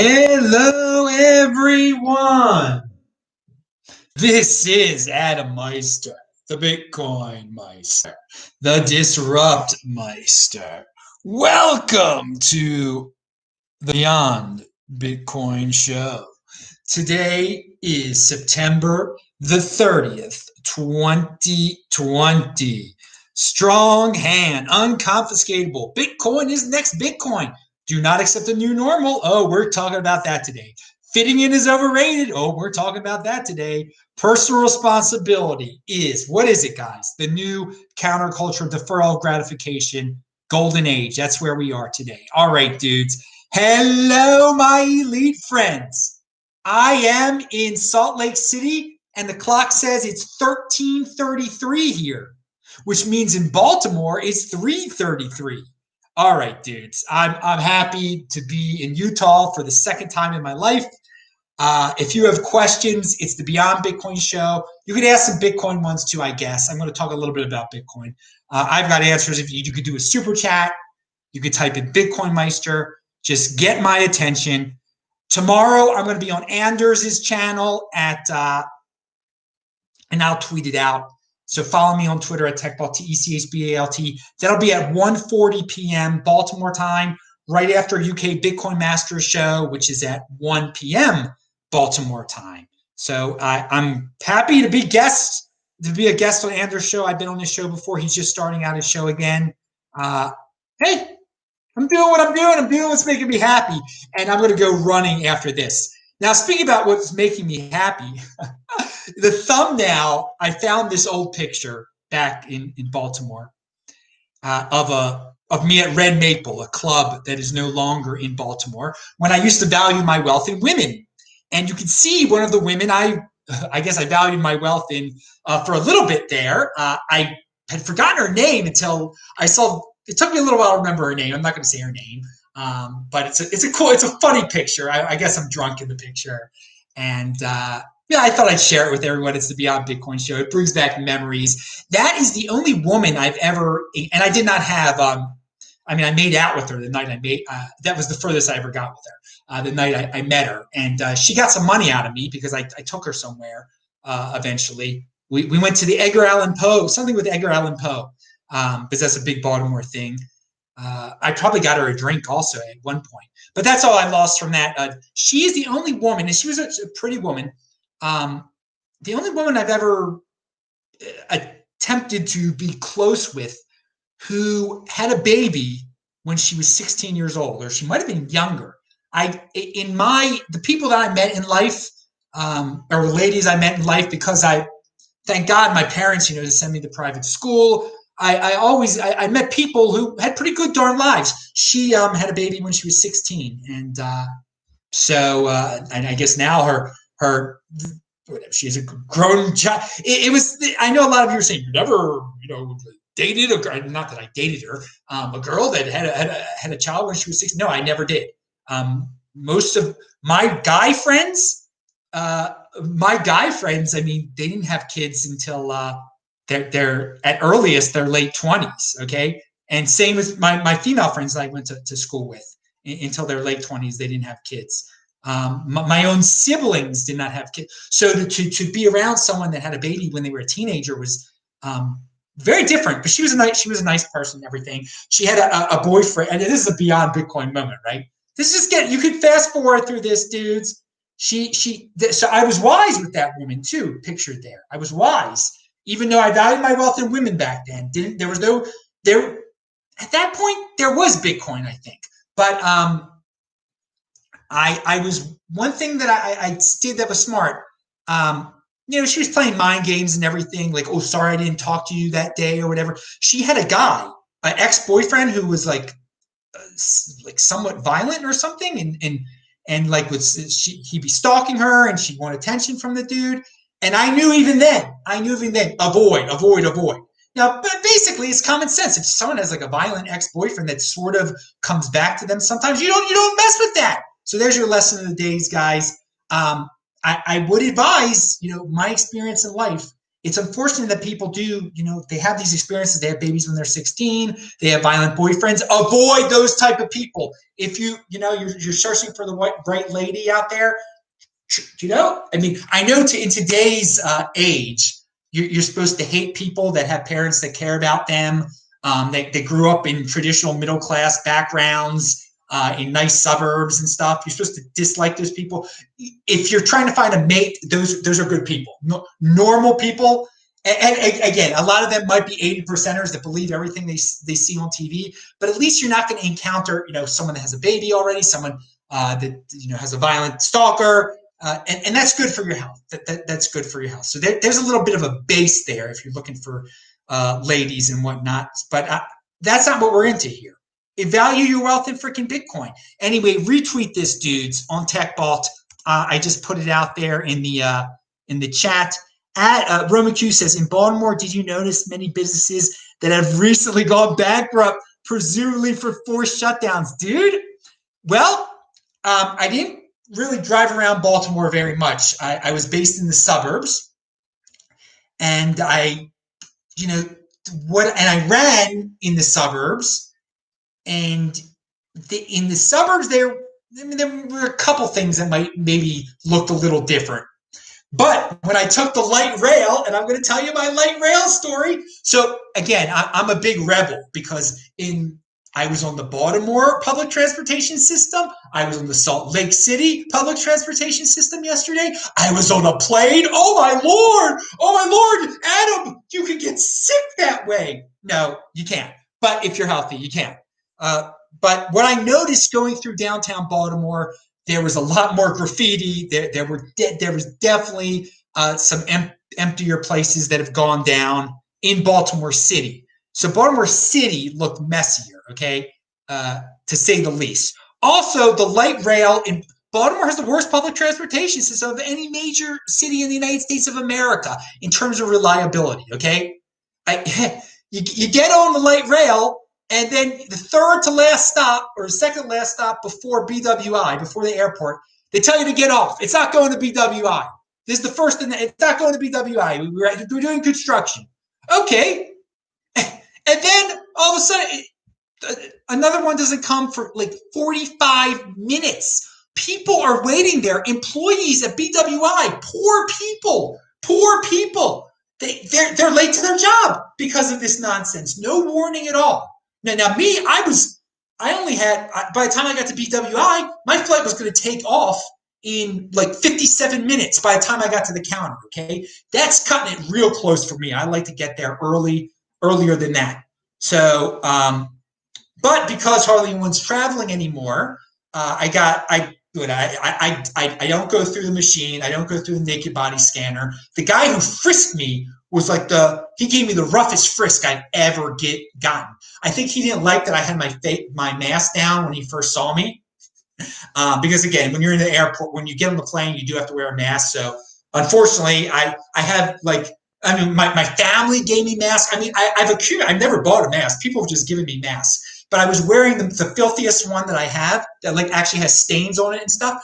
Hello, everyone. This is Adam Meister, the BitcoinMeister, the Disrupt Meister. Welcome to the Beyond Bitcoin Show. Today is September the 30th, 2020. Strong hand, unconfiscatable. Bitcoin is next Bitcoin. Do not accept the new normal. Oh, we're talking about that today. Fitting in is overrated. Oh, we're talking about that today. Personal responsibility is, what is it, guys? The new counterculture deferral gratification golden age. That's where we are today. All right, dudes. Hello, my elite friends. I am in Salt Lake City, and the clock says it's 13:33 here, which means in Baltimore it's 3:33. All right, dudes. I'm happy to be in Utah for the second time in my life. If you have questions, it's the Beyond Bitcoin Show. You could ask some Bitcoin ones too, I guess. I'm going to talk a little bit about Bitcoin. I've got answers. If you could do a super chat, you could type in BitcoinMeister. Just get my attention. Tomorrow, I'm going to be on Anders' channel and I'll tweet it out. So follow me on Twitter at TechBalt, TECHBALT. That'll be at 1:40 p.m. Baltimore time, right after UK BitcoinMeister show, which is at 1 p.m. Baltimore time. So I'm happy to be a guest on Anders' show. I've been on this show before. He's just starting out his show again. Hey, I'm doing what I'm doing. I'm doing what's making me happy. And I'm going to go running after this. Now, speaking about what's making me happy, the thumbnail, I found this old picture back in Baltimore of me at Red Maple, a club that is no longer in Baltimore, when I used to value my wealth in women. And you can see one of the women I guess I valued my wealth in for a little bit there. I had forgotten her name until I saw. It took me a little while to remember her name. I'm not going to say her name, but it's a funny picture. I guess I'm drunk in the picture, and yeah, I thought I'd share it with everyone. It's the Beyond Bitcoin Show. It brings back memories. That is the only woman I've ever, and I did not have. I made out with her the night I made. That was the furthest I ever got with her. The night I met her, and she got some money out of me because I took her somewhere. Eventually, we went to the Edgar Allan Poe, something with Edgar Allan Poe. Because that's a big Baltimore thing. I probably got her a drink also at one point, but that's all I lost from that. She is the only woman, and she was a pretty woman. The only woman I've ever attempted to be close with who had a baby when she was 16 years old, or she might have been younger. The people that I met in life, or ladies I met in life, because thank God my parents, to send me to private school. I met people who had pretty good darn lives. She had a baby when she was 16, and and I guess now her she's a grown child. It was. I know a lot of you are saying you never dated a girl. Not that I dated her. A girl that had a child when she was 16. No, I never did. Most of my guy friends, I mean, they didn't have kids until. They're at earliest their late 20s, okay? And same as my female friends that I went to school with until their late 20s, they didn't have kids. My own siblings did not have kids. So to be around someone that had a baby when they were a teenager was very different. But she was a nice person and everything. She had a boyfriend, and this is a Beyond Bitcoin moment, right? You could fast forward through this, dudes. So I was wise with that woman too, pictured there. I was wise. Even though I valued my wealth in women back then, at that point there was Bitcoin, I think. But I was one thing that I did that was smart. She was playing mind games and everything, like, oh, sorry, I didn't talk to you that day or whatever. She had a guy, an ex-boyfriend who was like somewhat violent or something, and like he'd be stalking her, and she'd want attention from the dude. And I knew even then, avoid. Now, but basically, it's common sense. If someone has like a violent ex-boyfriend that sort of comes back to them, sometimes you don't mess with that. So there's your lesson of the days, guys. I would advise, my experience in life it's unfortunate that people do, they have these experiences. They have babies when they're 16. They have violent boyfriends. Avoid those type of people. If you're searching for the right lady out there, I know in today's age, you're supposed to hate people that have parents that care about them. They grew up in traditional middle class backgrounds, in nice suburbs and stuff. You're supposed to dislike those people. If you're trying to find a mate, those are good people. Normal people, and again, a lot of them might be 80%ers that believe everything they see on TV. But at least you're not going to encounter, someone that has a baby already, someone that has a violent stalker. And that's good for your health. That's good for your health. So there's a little bit of a base there if you're looking for ladies and whatnot. But that's not what we're into here. Value your wealth in freaking Bitcoin. Anyway, retweet this, dudes, on TechBalt. I just put it out there in the chat. Roman Q says, in Baltimore, did you notice many businesses that have recently gone bankrupt, presumably for forced shutdowns? Dude, well, I didn't really drive around Baltimore very much. I was based in the suburbs, and I ran in the suburbs, and in the suburbs there were a couple things that might maybe looked a little different. But when I took the light rail, and I'm going to tell you my light rail story. So again, I'm a big rebel because I was on the Baltimore public transportation system. I was on the Salt Lake City public transportation system yesterday. I was on a plane. Oh my Lord, Adam, you can get sick that way. No, you can't. But if you're healthy, you can. But what I noticed going through downtown Baltimore, there was a lot more graffiti. There was definitely some emptier places that have gone down in Baltimore City. So Baltimore City looked messier, okay, to say the least. Also, the light rail in Baltimore has the worst public transportation system of any major city in the United States of America in terms of reliability, okay? You get on the light rail, and then the third to last stop or the second to last stop before BWI, before the airport, they tell you to get off. It's not going to BWI. This is the first, it's not going to BWI. We're doing construction. Okay. And then all of a sudden, another one doesn't come for like 45 minutes. People are waiting there. Employees at BWI, poor people. They're late to their job because of this nonsense. No warning at all. Now me, I only had, by the time I got to BWI, my flight was going to take off in like 57 minutes by the time I got to the counter, okay? That's cutting it real close for me. I like to get there earlier than that. So, but because hardly anyone's traveling anymore, I don't go through the machine. I don't go through the naked body scanner. The guy who frisked me was like he gave me the roughest frisk I've ever gotten. I think he didn't like that I had my mask down when he first saw me. Because again, when you're in the airport, when you get on the plane, you do have to wear a mask. So unfortunately, I have my family gave me masks. I've never bought a mask. People have just given me masks. But I was wearing the filthiest one that I have that like actually has stains on it and stuff.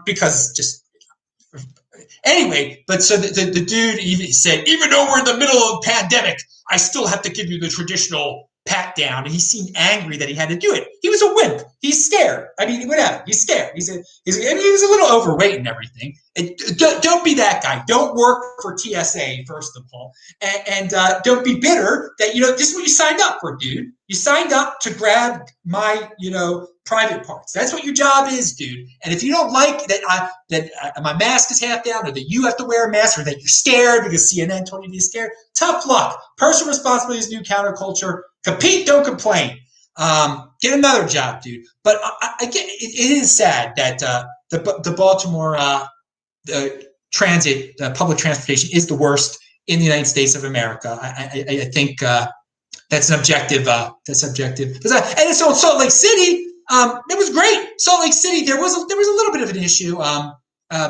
Because just anyway, but so the dude even said, even though we're in the middle of a pandemic, I still have to give you the traditional pat down. And he seemed angry that he had to do it. He was a wimp. He's scared. Whatever. He's scared. He was a little overweight and everything. And don't be that guy. Don't work for TSA, first of all. And don't be bitter that, this is what you signed up for, dude. You signed up to grab my, private parts. That's what your job is, dude. And if you don't like that my mask is half down, or that you have to wear a mask, or that you're scared because CNN told you to be scared, tough luck. Personal responsibility is new counterculture. Compete, don't complain. Get another job, dude. But again, it is sad that the Baltimore transit, public transportation, is the worst in the United States of America. I think that's an objective. That's objective. And so Salt Lake City, it was great. Salt Lake City, there was a little bit of an issue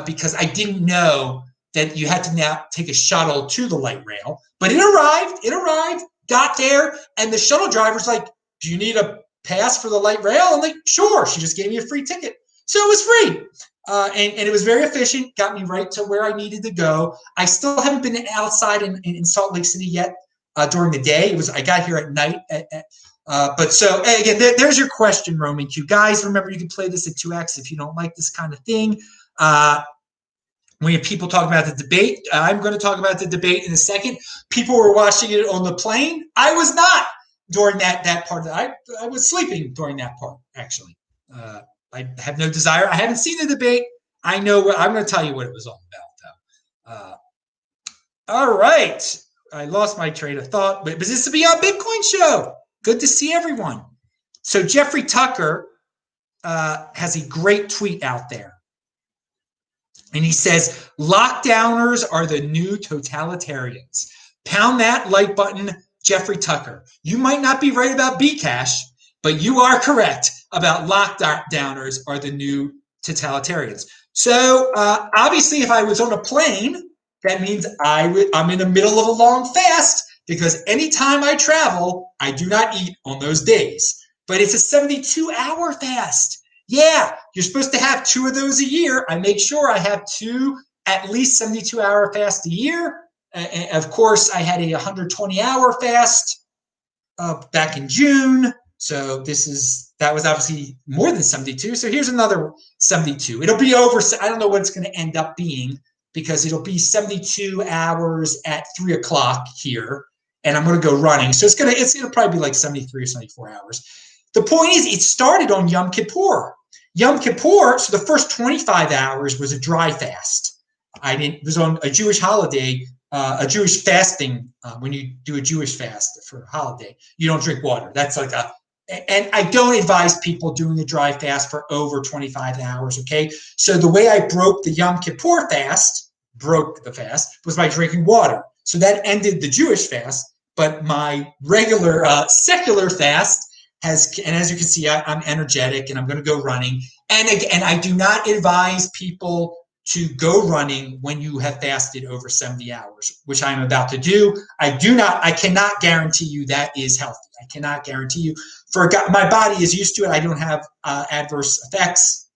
because I didn't know that you had to now take a shuttle to the light rail, but it arrived, got there, and the shuttle driver's like, "Do you need a pass for the light rail?" I'm like, "Sure." She just gave me a free ticket. So it was free. And it was very efficient, got me right to where I needed to go. I still haven't been outside in Salt Lake City yet during the day. I got here at night. But so, again, there's your question, Roman Q. Guys, remember, you can play this at 2x if you don't like this kind of thing. When people talk about the debate, I'm going to talk about the debate in a second. People were watching it on the plane. I was not during that part. I was sleeping during that part, actually. I have no desire. I haven't seen the debate. I know what I'm going to tell you what it was all about, though. All right. I lost my train of thought, but this is the Beyond Bitcoin show. Good to see everyone. So Jeffrey Tucker has a great tweet out there. And he says, lockdowners are the new totalitarians. Pound that like button, Jeffrey Tucker. You might not be right about Bcash, but you are correct about lockdowners are the new totalitarians. So obviously, if I was on a plane, that means I'm in the middle of a long fast, because anytime I travel, I do not eat on those days. But it's a 72-hour fast. Yeah, you're supposed to have 2 of those a year. I make sure I have 2 at least 72-hour fasts a year. Of course, I had a 120-hour fast back in June. So that was obviously more than 72. So here's another 72. It'll be over. I don't know what it's going to end up being, because it'll be 72 hours at 3 o'clock here, and I'm going to go running. So it's gonna probably be like 73 or 74 hours. The point is, it started on Yom Kippur. Yom Kippur, so the first 25 hours was a dry fast. It was on a Jewish holiday, a Jewish fasting. When you do a Jewish fast for a holiday, you don't drink water. That's like and I don't advise people doing a dry fast for over 25 hours, okay? So the way I broke the Yom Kippur fast, was by drinking water. So that ended the Jewish fast, but my regular secular fast and as you can see, I'm energetic and I'm going to go running. And again, I do not advise people to go running when you have fasted over 70 hours, which I'm about to do. I cannot guarantee you that is healthy. I cannot guarantee you. My body is used to it. I don't have adverse effects,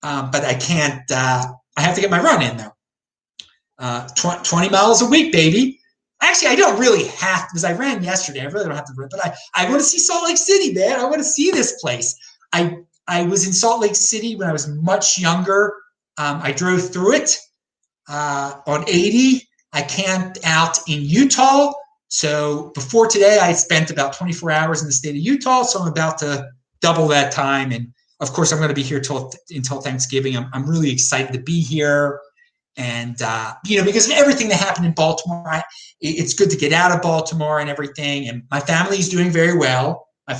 but I can't. I have to get my run in though. 20 miles a week, baby. Actually, I don't really have to, because I ran yesterday. I really don't have to run, but I want to see Salt Lake City, man. I want to see this place. I was in Salt Lake City when I was much younger. I drove through it on 80. I camped out in Utah. So before today, I spent about 24 hours in the state of Utah. So I'm about to double that time. And of course, I'm going to be here until Thanksgiving. I'm really excited to be here. And, because of everything that happened in Baltimore, it's good to get out of Baltimore and everything. And my family is doing very well. My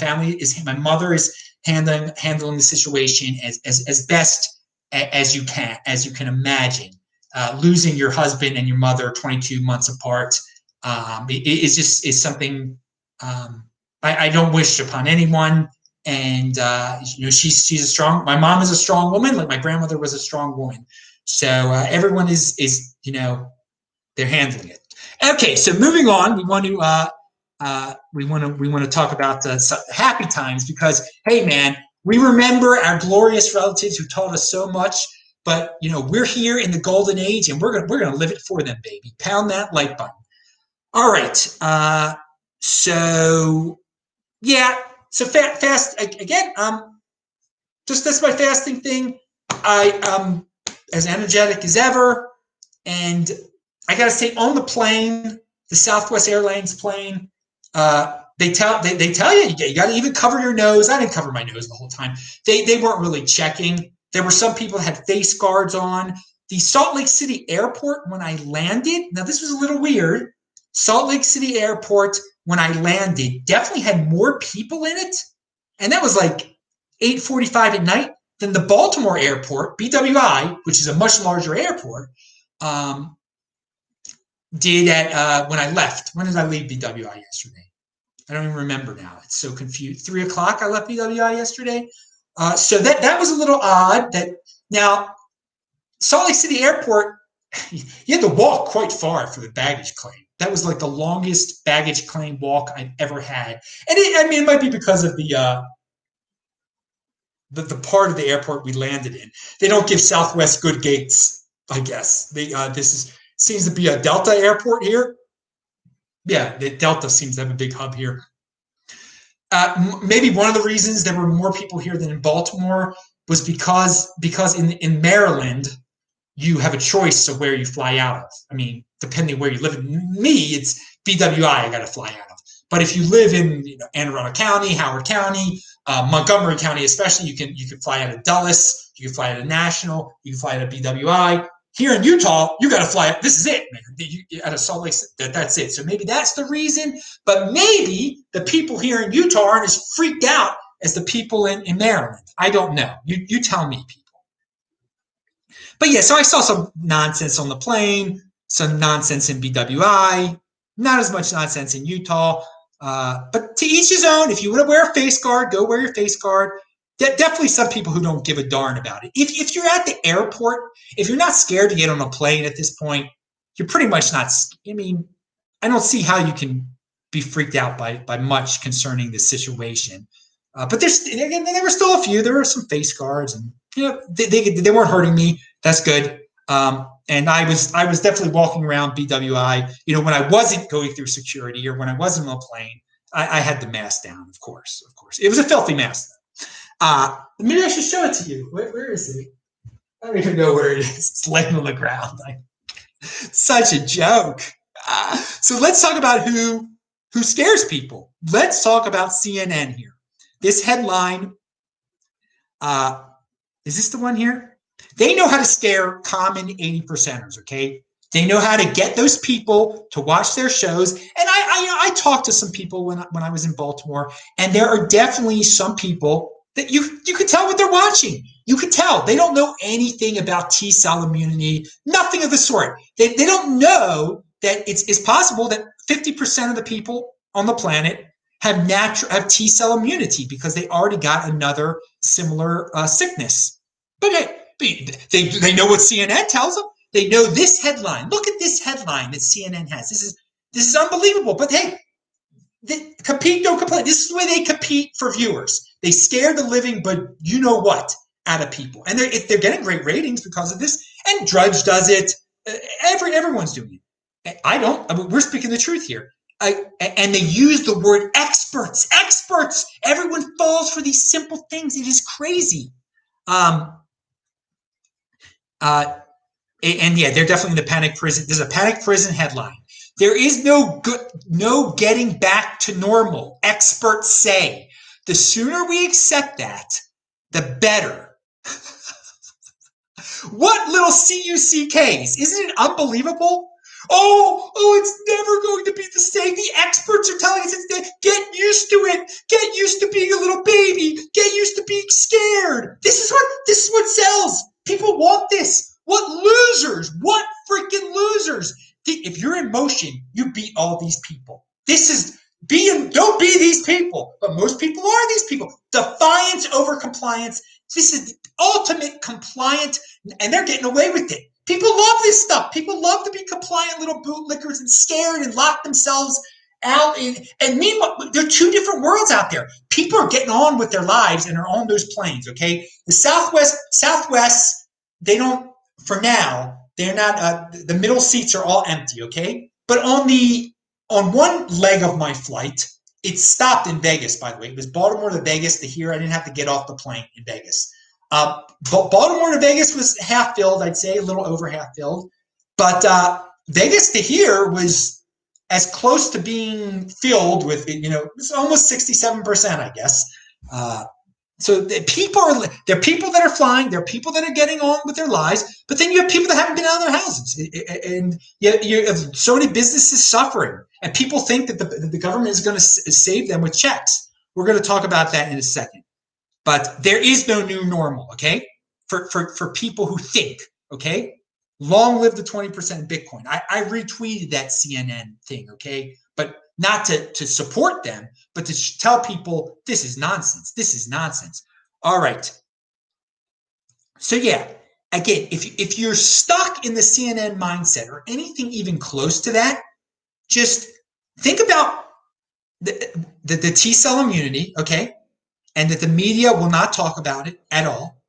mother is handling the situation as best as you can imagine. Losing your husband and your mother 22 months apart is something I don't wish upon anyone. And she's my mom is a strong woman, like my grandmother was a strong woman. So everyone is they're handling it. Okay, so moving on, we want to talk about the happy times, because hey, man, we remember our glorious relatives who taught us so much. But we're here in the golden age, and we're gonna live it for them, baby. Pound that like button. All right. So yeah. So fast again. Just that's my fasting thing. I as energetic as ever, and I gotta say, on the plane, the Southwest Airlines plane, they tell you got to even cover your nose. I didn't cover my nose the whole time. They weren't really checking. There were some people that had face guards on. The Salt Lake City airport, when I landed, now this was a little weird. Salt Lake City airport, when I landed, definitely had more people in it, and that was like 8:45 at night, than the Baltimore airport, BWI, which is a much larger airport, did at when I left. When did I leave BWI yesterday? I don't even remember now. It's so confused. 3 o'clock I left BWI yesterday. So that was a little odd. Now, Salt Lake City Airport, you had to walk quite far for the baggage claim. That was like the longest baggage claim walk I've ever had. And it might be because of the the part of the airport we landed in. They don't give Southwest good gates, I guess. Seems to be a Delta airport here. Yeah, the Delta seems to have a big hub here. Maybe one of the reasons there were more people here than in Baltimore was because in Maryland, you have a choice of where you fly out of. I mean, depending where you live. Me, it's BWI I got to fly out of. But if you live in Anne Arundel County, Howard County, Montgomery County, especially, you can fly out of Dulles, you can fly out of National, you can fly out of BWI. Here in Utah, you got to fly. This is it, man. Out of Salt Lake, that's it. So maybe that's the reason. But maybe the people here in Utah aren't as freaked out as the people in Maryland. I don't know. You tell me, people. But yeah, so I saw some nonsense on the plane, some nonsense in BWI, not as much nonsense in Utah. But to each his own. If you want to wear a face guard, go wear your face guard. Definitely some people who don't give a darn about it. If you're at the airport, if you're not scared to get on a plane at this point, you're pretty much not. I mean, I don't see how you can be freaked out by much concerning this situation. But there were still a few. There were some face guards, and they weren't hurting me. That's good. And I was definitely walking around BWI. When I wasn't going through security or when I wasn't on a plane, I had the mask down. Of course, it was a filthy mask. Maybe I should show it to you. Where is it? I don't even know where it is. It's laying on the ground. Such a joke. So let's talk about who scares people. Let's talk about CNN here. This headline, is this the one here? They know how to scare common 80%ers, okay? They know how to get those people to watch their shows. And I talked to some people when I was in Baltimore, and there are definitely some people that you could tell what they're watching. You could tell. They don't know anything about T-cell immunity, nothing of the sort. They don't know that it's possible that 50% of the people on the planet have T-cell immunity because they already got another similar sickness. But they know what CNN tells them. They know this headline. Look at this headline that CNN has. This is unbelievable. But hey, compete, don't complain. This is the way they compete for viewers. They scare the living, but you know what, out of people. And they're getting great ratings because of this. And Drudge does it. Everyone's doing it. I don't. I mean, we're speaking the truth here. And they use the word experts. Experts. Everyone falls for these simple things. It is crazy. And yeah, they're definitely in the panic prison. There's a panic prison headline. There is no getting back to normal. Experts say. The sooner we accept that, the better. What little CUCKs? Isn't it unbelievable? Oh, it's never going to be the same. The experts are telling us get used to it. Get used to being a little baby. Get used to being scared. This is what sells. People want this. What losers? What freaking losers? If you're in motion, you beat all these people. Don't be these people. But most people are these people. Defiance over compliance. This is the ultimate compliant, and they're getting away with it. People love this stuff. People love to be compliant little bootlickers and scared and lock themselves out. And meanwhile, there are two different worlds out there. People are getting on with their lives and are on those planes, okay? The Southwest, they don't, for now, they're not, the middle seats are all empty, okay? But on one leg of my flight, it stopped in Vegas, by the way. It was Baltimore to Vegas to here. I didn't have to get off the plane in Vegas. But Baltimore to Vegas was half filled, I'd say, a little over half filled. But Vegas to here was as close to being filled with, it's almost 67%, I guess. So there are people that are flying, there are people that are getting on with their lives, but then you have people that haven't been out of their houses. And you have so many businesses suffering, and people think that the government is going to save them with checks. We're going to talk about that in a second. But there is no new normal, okay? For people who think, okay? Long live the 20% Bitcoin. I retweeted that CNN thing, okay? But not to support them, but to tell people this is nonsense. This is nonsense. All right. So yeah, again, if you're stuck in the CNN mindset or anything even close to that, just think about the T-cell immunity, okay? and that the media will not talk about it at all.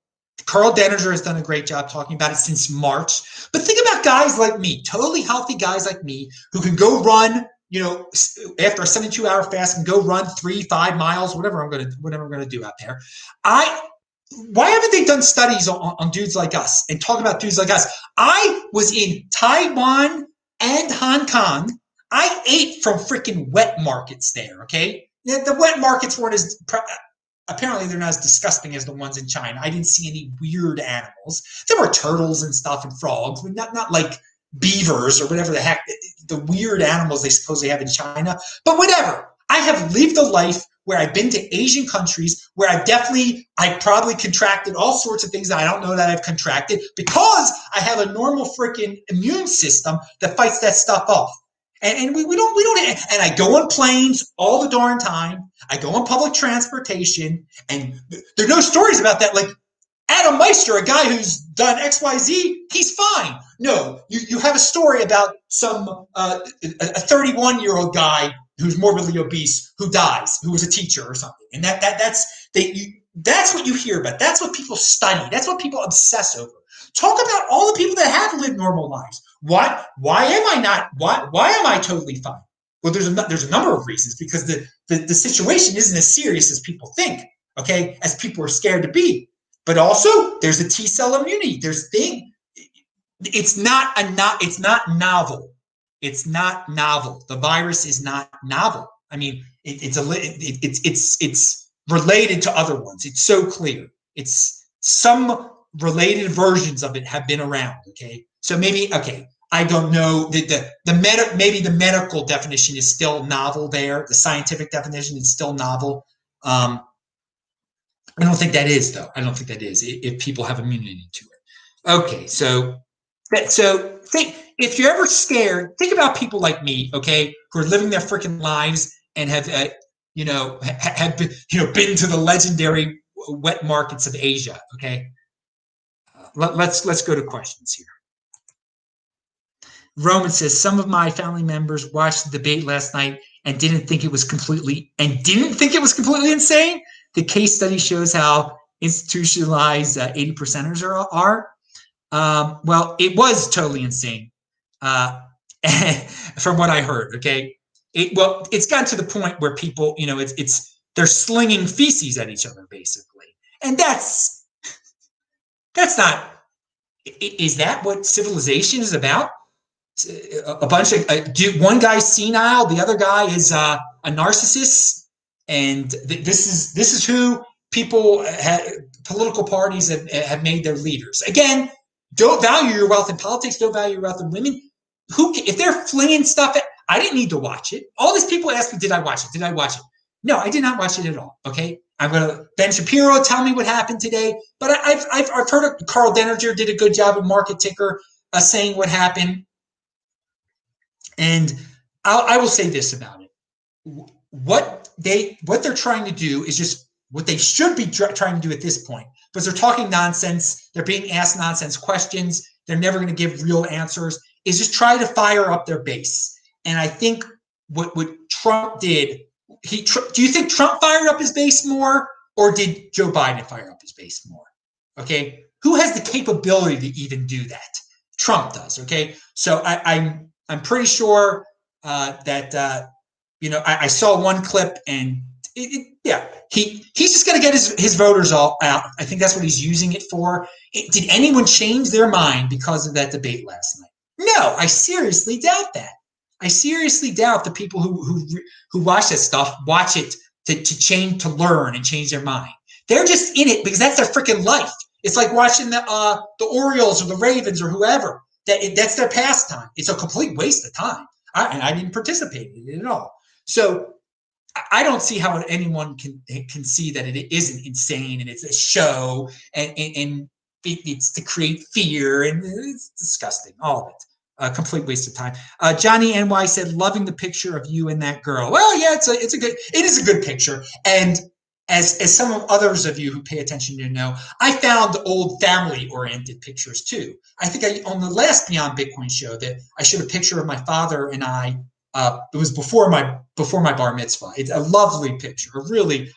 Carl Denninger has done a great job talking about it since March. But think about guys like me, totally healthy guys like me, who can go run, after a 72-hour fast, and go run 3-5 miles, whatever I'm gonna do out there. Why haven't they done studies on dudes like us and talk about dudes like us? I was in Taiwan and Hong Kong. I ate from freaking wet markets there, okay? The wet markets weren't as, apparently they're not as disgusting as the ones in China. I didn't see any weird animals. There were turtles and stuff and frogs, but not like beavers or whatever the heck, the weird animals they supposedly have in China. But whatever. I have lived a life where I've been to Asian countries where I probably contracted all sorts of things that I don't know that I've contracted because I have a normal freaking immune system that fights that stuff off. And we don't, and I go on planes all the darn time. I go on public transportation, and there are no stories about that. Like Adam Meister, a guy who's done XYZ, he's fine. No, you have a story about some a 31-year-old guy who's morbidly obese who dies, who was a teacher or something, and that's what you hear about. That's what people study. That's what people obsess over. Talk about all the people that have lived normal lives. Why am I totally fine? Well, there's a number of reasons, because the situation isn't as serious as people think, okay, as people are scared to be. But also there's a T-cell immunity. It's not novel. It's not novel. The virus is not novel. I mean, it's related to other ones. It's so clear. It's some related versions of it have been around. Okay, so maybe I don't know. Maybe the medical definition is still novel there. The scientific definition is still novel. I don't think that is, though. I don't think that is if people have immunity to it. Okay, so think, if you're ever scared, think about people like me, okay, who are living their freaking lives and have been to the legendary wet markets of Asia. Okay, let's go to questions here. Roman says, some of my family members watched the debate last night and didn't think it was completely insane. The case study shows how institutionalized 80%ers are. Well, it was totally insane, from what I heard. Okay, it's gotten to the point where people, they're slinging feces at each other basically, and that's not. Is that what civilization is about? A bunch of one guy's senile, the other guy is a narcissist, and this is who people political parties have made their leaders. Again, don't value your wealth in politics. Don't value your wealth in women. If they're flinging stuff I didn't need to watch it. All these people ask me, did I watch it? Did I watch it? No, I did not watch it at all. Okay, I'm gonna Ben Shapiro tell me what happened today, but I've heard Carl Denninger did a good job of Market Ticker saying what happened. And I will say this about it: what they're trying to do is just what they should be trying to do at this point, because they're talking nonsense. They're being asked nonsense questions. They're never going to give real answers. Is just try to fire up their base. And I think what Trump did, do you think Trump fired up his base more, or did Joe Biden fire up his base more? Okay, who has the capability to even do that? Trump does. Okay, so I'm pretty sure that I saw one clip, and he's just going to get his voters all out. I think that's what he's using it for. Did anyone change their mind because of that debate last night? No, I seriously doubt that. I seriously doubt the people who watch that stuff watch it to learn and change their mind. They're just in it because that's their freaking life. It's like watching the Orioles or the Ravens or whoever. That's their pastime. It's a complete waste of time. I didn't participate in it at all. So I don't see how anyone can see that it isn't insane and it's a show and it's to create fear, and it's disgusting. All of it. A complete waste of time. Johnny NY said, loving the picture of you and that girl. Well, yeah, it is a good picture. And as some of others of you who pay attention to know, I found old family-oriented pictures too. I think on the last Beyond Bitcoin show that I showed a picture of my father and I It was before my bar mitzvah. It's a lovely picture,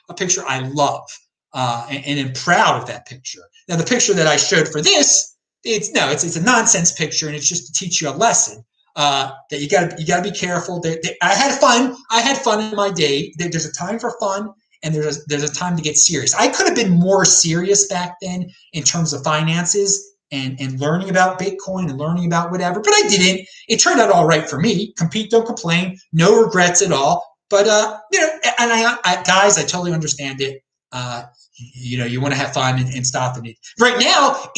a picture I love, and am proud of that picture. Now, the picture that I showed for this, it's a nonsense picture, and it's just to teach you a lesson that you gotta be careful. I had fun. I had fun in my day. There's a time for fun, and there's a time to get serious. I could have been more serious back then in terms of finances and learning about Bitcoin and learning about whatever, but I didn't. It turned out all right for me. Compete, don't complain. No regrets at all. But and guys, I totally understand it. You want to have fun and stop it. Right now,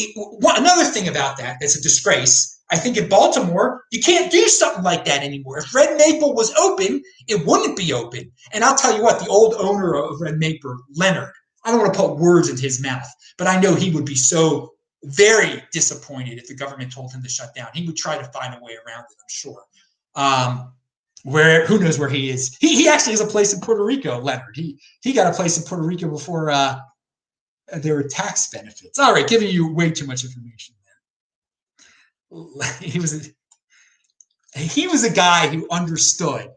another thing about that's a disgrace. I think in Baltimore, you can't do something like that anymore. If Red Maple was open, it wouldn't be open. And I'll tell you what, the old owner of Red Maple, Leonard, I don't want to put words in his mouth, but I know he would be so very disappointed if the government told him to shut down. He would try to find a way around it, I'm sure. Who knows where he is? He actually has a place in Puerto Rico, Leonard. He got a place in Puerto Rico before there were tax benefits. All right, giving you way too much information there. He was a guy who understood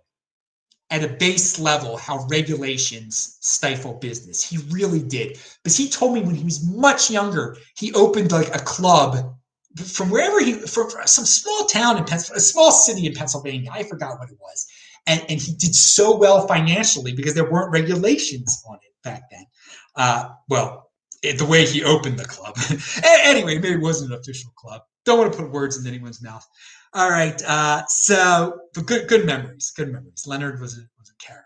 at a base level how regulations stifle business. He really did. Because he told me when he was much younger, he opened like a club from some small town in Pennsylvania, a small city in Pennsylvania. I forgot what it was. And he did so well financially because there weren't regulations on it back then. The way he opened the club. Anyway, maybe it wasn't an official club. Don't want to put words in anyone's mouth. All right. But good memories. Good memories. Leonard was a character.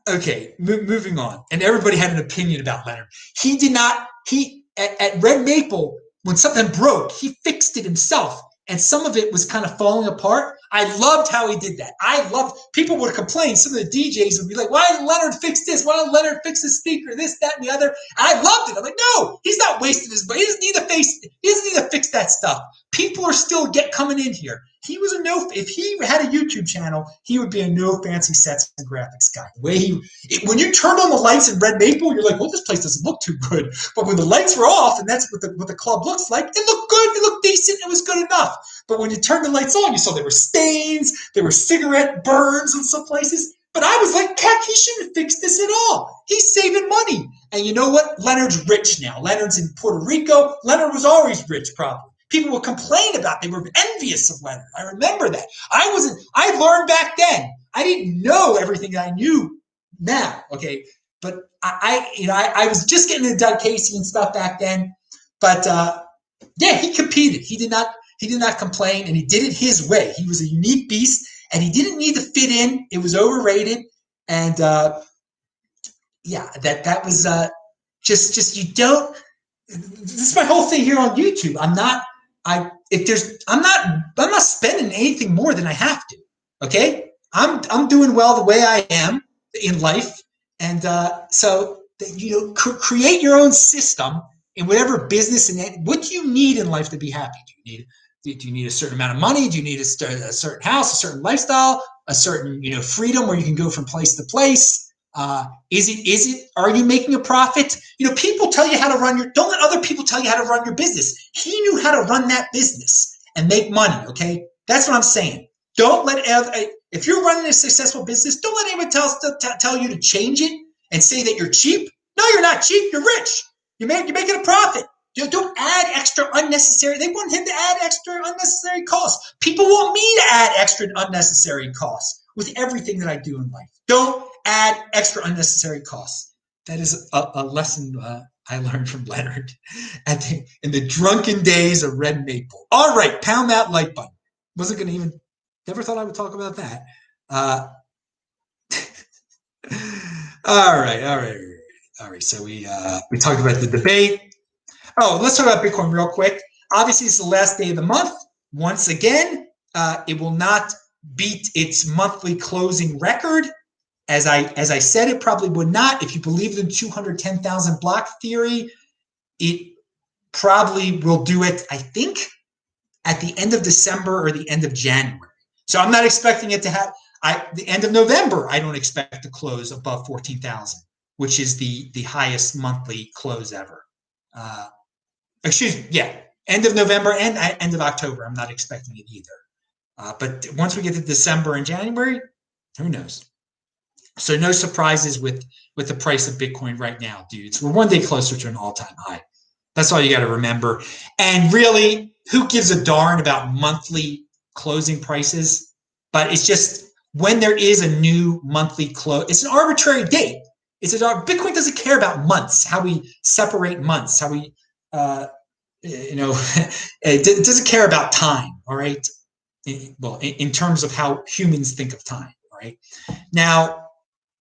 Okay, moving on. And everybody had an opinion about Leonard. He did not. At Red Maple, when something broke, he fixed it himself. And some of it was kind of falling apart. I loved how he did that. People would complain. Some of the DJs would be like, why didn't Leonard fix this? Why didn't Leonard fix the speaker? This, that, and the other. And I loved it. I'm like, no, he's not wasting his money. He doesn't need to fix that stuff. People are still coming in here. If he had a YouTube channel, he would be a no fancy sets and graphics guy. The way when you turned on the lights in Red Maple, you're like, well, this place doesn't look too good. But when the lights were off, and that's what the club looks like, it looked good, it looked decent, it was good enough. But when you turned the lights on, you saw there were stains, there were cigarette burns in some places. But I was like, heck, he shouldn't fix this at all. He's saving money. And you know what? Leonard's rich now. Leonard's in Puerto Rico. Leonard was always rich, probably. People would complain about, they were envious of Leonard. I remember that. I learned back then. I didn't know everything that I knew now, okay? But I was just getting into Doug Casey and stuff back then. But he competed. He did not complain, and he did it his way. He was a unique beast, and he didn't need to fit in. It was overrated. And that was just you don't. This is my whole thing here on YouTube. I'm not spending anything more than I have to. Okay, I'm doing well the way I am in life, and create your own system in whatever business and what do you need in life to be happy. Do you need a certain amount of money? Do you need a certain house, a certain lifestyle, a certain freedom where you can go from place to place? Are you making a profit? People tell you how to don't let other people tell you how to run your business. He knew how to run that business and make money. Okay. That's what I'm saying. Don't let, if you're running a successful business, don't let anyone tell you to change it and say that you're cheap. No, you're not cheap. You're rich. You're making a profit. Don't add extra unnecessary. They want him to add extra unnecessary costs. People want me to add extra unnecessary costs with everything that I do in life. Don't add extra unnecessary costs. That is a lesson I learned from Leonard in the drunken days of Red Maple. All right, pound that like button. Never thought I would talk about that. All right. So we talked about the debate. Oh, let's talk about Bitcoin real quick. Obviously, it's the last day of the month. Once again, it will not beat its monthly closing record. As I said, it probably would not. If you believe in 210,000 block theory, it probably will do it, I think, at the end of December or the end of January. So I'm not expecting it to have the end of November. I don't expect to close above 14,000, which is the highest monthly close ever. End of November and end of October. I'm not expecting it either. But once we get to December and January, who knows? So no surprises with the price of Bitcoin right now, dudes. We're one day closer to an all-time high. That's all you got to remember. And really, who gives a darn about monthly closing prices? But it's just when there is a new monthly close, it's an arbitrary date. Bitcoin doesn't care about months, how we separate months, how we, it doesn't care about time. All right. In terms of how humans think of time. All right. Now,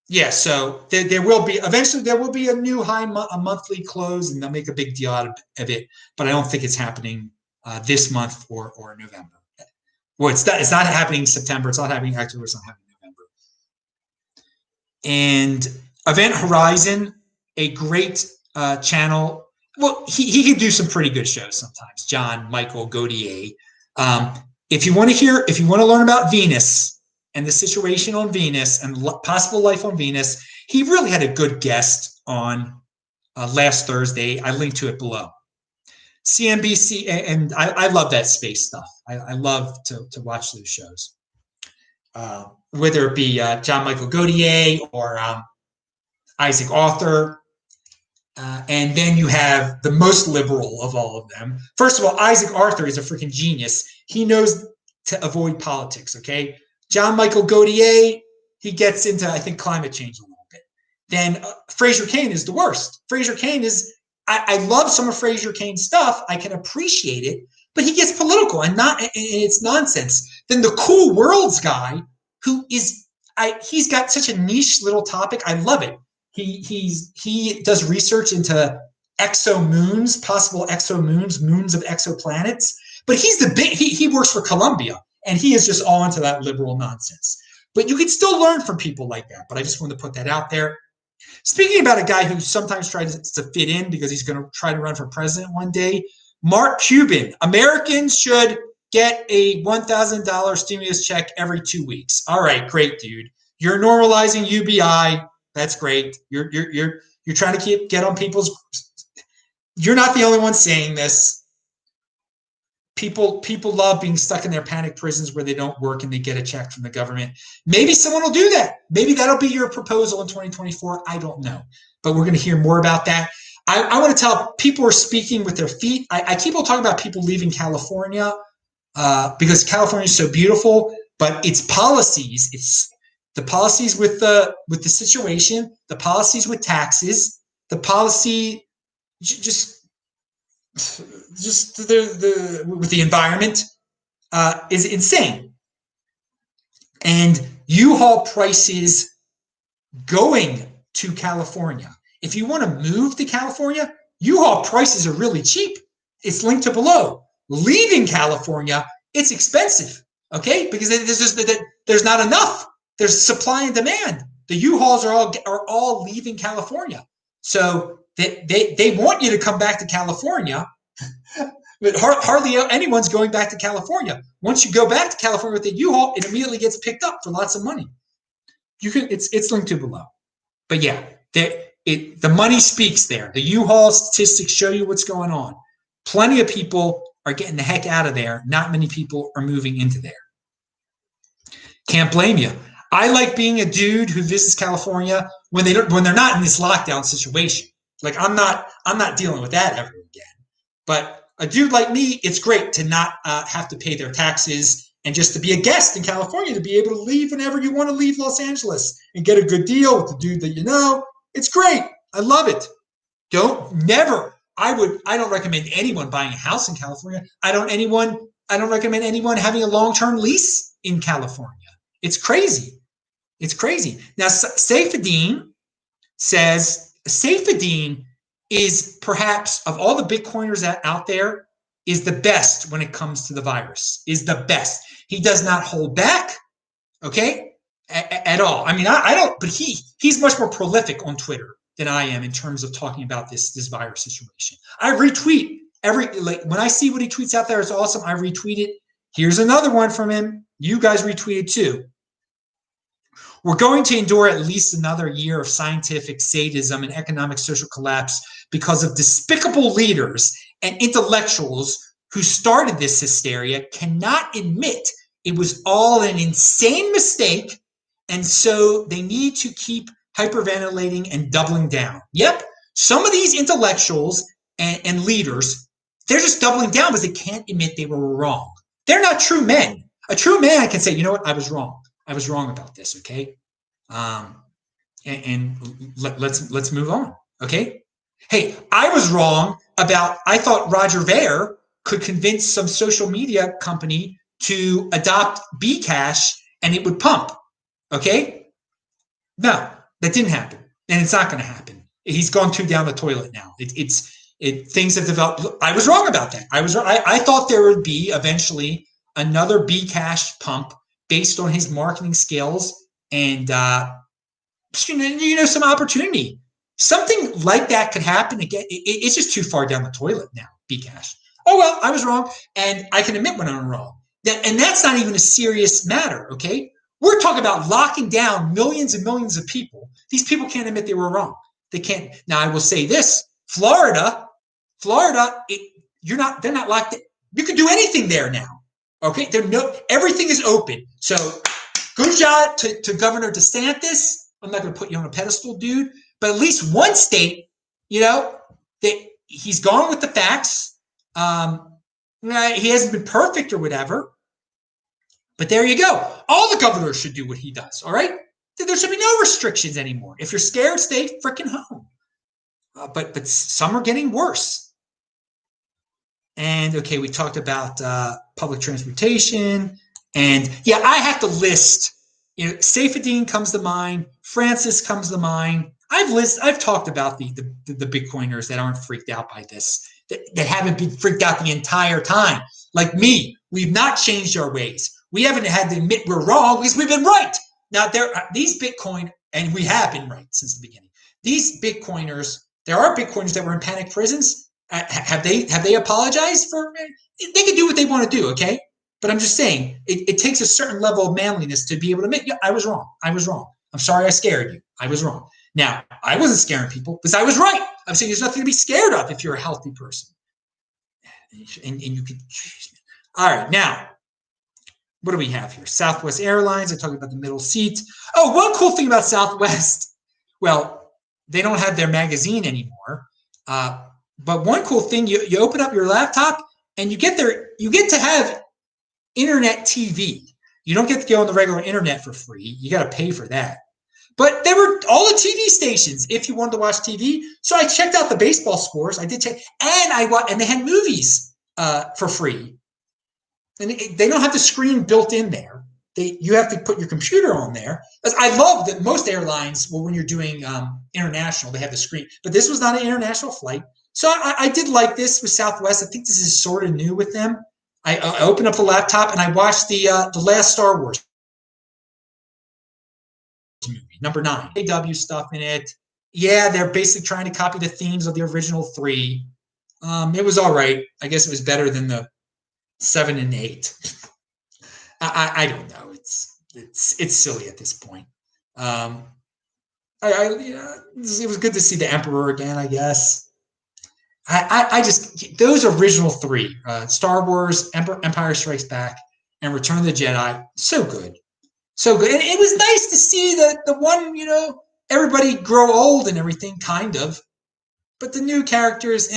yeah, so there will be eventually there will be a new high, a monthly close, and they'll make a big deal out of it. But I don't think it's happening this month or November. Well, it's not happening in September. It's not happening in October. It's not happening in November. And Event Horizon, a great channel. Well, he can do some pretty good shows sometimes. John Michael Gaudier. If you want to learn about Venus and the situation on Venus and possible life on Venus, he really had a good guest on last Thursday. I linked to it below. CNBC, and I love that space stuff. I love to watch those shows, whether it be John Michael Gaudier or Isaac Arthur. And then you have the most liberal of all of them. First of all, Isaac Arthur is a freaking genius. He knows to avoid politics, okay? John Michael Gaudier, he gets into, I think, climate change a little bit. Then Fraser Cain is the worst. Fraser Cain is, I love some of Fraser Cain's stuff. I can appreciate it, but he gets political and it's nonsense. Then the Cool Worlds guy, who is, he's got such a niche little topic. I love it. He does research into exomoons, possible exomoons, moons of exoplanets. But he's he works for Columbia, and he is just all into that liberal nonsense. But you can still learn from people like that. But I just wanted to put that out there. Speaking about a guy who sometimes tries to fit in because he's going to try to run for president one day, Mark Cuban. Americans should get a $1,000 stimulus check every 2 weeks. All right, great, dude. You're normalizing UBI. That's great. You're trying to get on people's. You're not the only one saying this. People love being stuck in their panic prisons where they don't work and they get a check from the government. Maybe someone will do that. Maybe that'll be your proposal in 2024. I don't know. But we're going to hear more about that. I want to tell people are speaking with their feet. I keep on talking about people leaving California because California is so beautiful, but its policies, it's the policies with the situation, the policies with taxes, the policy just with the environment is insane. And U-Haul prices going to California. If you want to move to California, U-Haul prices are really cheap. It's linked to below. Leaving California, it's expensive, okay? Because there's not enough. There's supply and demand. The U-Hauls are all leaving California. So they want you to come back to California, but hardly anyone's going back to California. Once you go back to California with the U-Haul, it immediately gets picked up for lots of money. It's linked to below. But yeah, the money speaks there. The U-Haul statistics show you what's going on. Plenty of people are getting the heck out of there. Not many people are moving into there. Can't blame you. I like being a dude who visits California when they're not in this lockdown situation. Like I'm not dealing with that ever again. But a dude like me, it's great to not have to pay their taxes and just to be a guest in California, to be able to leave whenever you want to leave Los Angeles and get a good deal with the dude that you know. It's great. I love it. I don't recommend anyone buying a house in California. I don't recommend anyone having a long-term lease in California. It's crazy. It's crazy. Now, Saifedean says, Saifedean is perhaps, of all the Bitcoiners out there, is the best when it comes to the virus, is the best. He does not hold back, okay, at all. I mean, I don't, but he's much more prolific on Twitter than I am in terms of talking about this virus situation. I retweet when I see what he tweets out there, it's awesome. I retweet it. Here's another one from him. You guys retweeted too. We're going to endure at least another year of scientific sadism and economic social collapse because of despicable leaders and intellectuals who started this hysteria cannot admit It was all an insane mistake. And so they need to keep hyperventilating and doubling down. Yep, some of these intellectuals and leaders, they're just doubling down because they can't admit they were wrong. They're not true men. A true man can say, you know what, I was wrong. I was wrong about this, okay? Let's move on, okay? Hey, I was wrong about, I thought Roger Ver could convince some social media company to adopt Bcash and it would pump, okay? No, that didn't happen, and it's not going to happen. He's gone too down the toilet now. Things have developed. I was wrong about that. I thought there would be eventually another Bcash pump based on his marketing skills and some opportunity. Something like that could happen again. It's just too far down the toilet now. Bcash. Oh well, I was wrong, and I can admit when I'm wrong. And that's not even a serious matter. Okay. We're talking about locking down millions and millions of people. These people can't admit they were wrong. They can't. Now, I will say this: Florida, they're not locked in. You can do anything there now. Okay, everything is open. So, good job to Governor DeSantis. I'm not going to put you on a pedestal, dude, but at least one state, he's gone with the facts. He hasn't been perfect or whatever. But there you go. All the governors should do what he does, all right? There should be no restrictions anymore. If you're scared, stay freaking home. But some are getting worse. And, okay, we talked about public transportation. And, yeah, I have to list, Saifedean comes to mind. Francis comes to mind. I've talked about the Bitcoiners that aren't freaked out by this, that haven't been freaked out the entire time. Like me, we've not changed our ways. We haven't had to admit we're wrong because we've been right. Now, these Bitcoin, and we have been right since the beginning. These Bitcoiners, there are Bitcoiners that were in panic prisons. Have they apologized for? They can do what they want to do, okay? But I'm just saying, it takes a certain level of manliness to be able to admit, yeah, I was wrong. I was wrong. I'm sorry I scared you. I was wrong. Now, I wasn't scaring people because I was right. I'm saying there's nothing to be scared of if you're a healthy person. And you can. All right, now. What do we have here? Southwest Airlines. I talked about the middle seat. Oh, one cool thing about Southwest. Well, they don't have their magazine anymore. But one cool thing, you open up your laptop and you get to have internet TV. You don't get to go on the regular internet for free. You got to pay for that. But there were all the TV stations if you wanted to watch TV. So I checked out the baseball scores. I did check, and they had movies for free. And they don't have the screen built in there. You have to put your computer on there. I love that most airlines, well, when you're doing international, they have the screen. But this was not an international flight. So I did like this with Southwest. I think this is sort of new with them. I opened up the laptop and I watched the last Star Wars movie, number 9. AW stuff in it. Yeah, they're basically trying to copy the themes of the original 3. It was all right. I guess it was better than the 7 and 8. I don't know. It's silly at this point. It was good to see the Emperor again, I guess. I just, those original 3, Star Wars, Empire Strikes Back, and Return of the Jedi, so good. So good. And it was nice to see the one, everybody grow old and everything, kind of. But the new characters,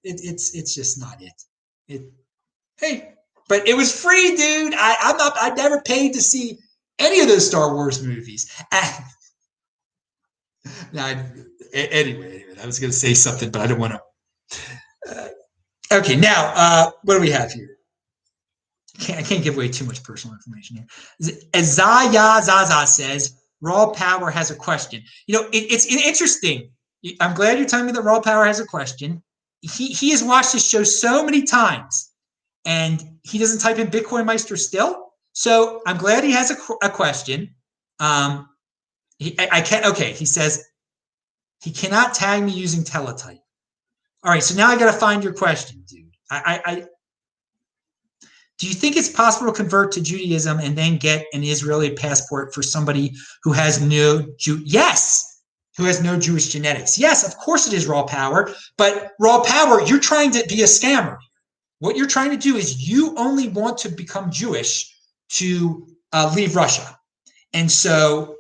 it's just not it. Hey, but it was free, dude. I never paid to see any of those Star Wars movies. Anyway, I was going to say something, but I don't want to. Okay, now what do we have here? I can't give away too much personal information here. Azaya Zaza says Raw Power has a question. It's interesting. I'm glad you're telling me that Raw Power has a question. He has watched this show so many times. And he doesn't type in BitcoinMeister still. So I'm glad he has a question. He says he cannot tag me using teletype. All right, so now I got to find your question, dude. Do you think it's possible to convert to Judaism and then get an Israeli passport for somebody who has no who has no Jewish genetics? Yes, of course it is, Raw Power. But Raw Power, you're trying to be a scammer. What you're trying to do is you only want to become Jewish to leave Russia. And so,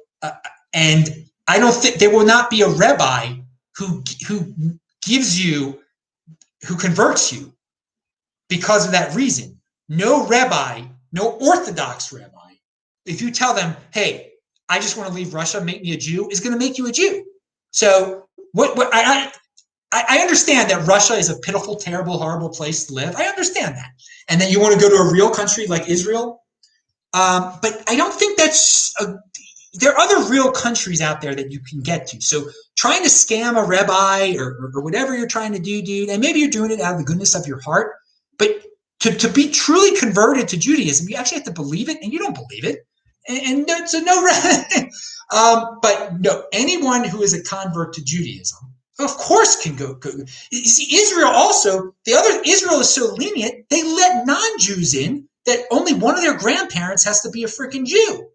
and I don't think there will not be a rabbi who gives you, who converts you because of that reason. No rabbi, no Orthodox rabbi, if you tell them, hey, I just want to leave Russia, make me a Jew, is going to make you a Jew. So what I understand that Russia is a pitiful, terrible, horrible place to live. I understand that. And that you want to go to a real country like Israel. But I don't think there are other real countries out there that you can get to. So trying to scam a rabbi or whatever you're trying to do, dude, and maybe you're doing it out of the goodness of your heart, but to be truly converted to Judaism, you actually have to believe it, and you don't believe it. And so but no, anyone who is a convert to Judaism, of course, can go. You see, Israel also, Israel is so lenient, they let non-Jews in that only one of their grandparents has to be a freaking Jew.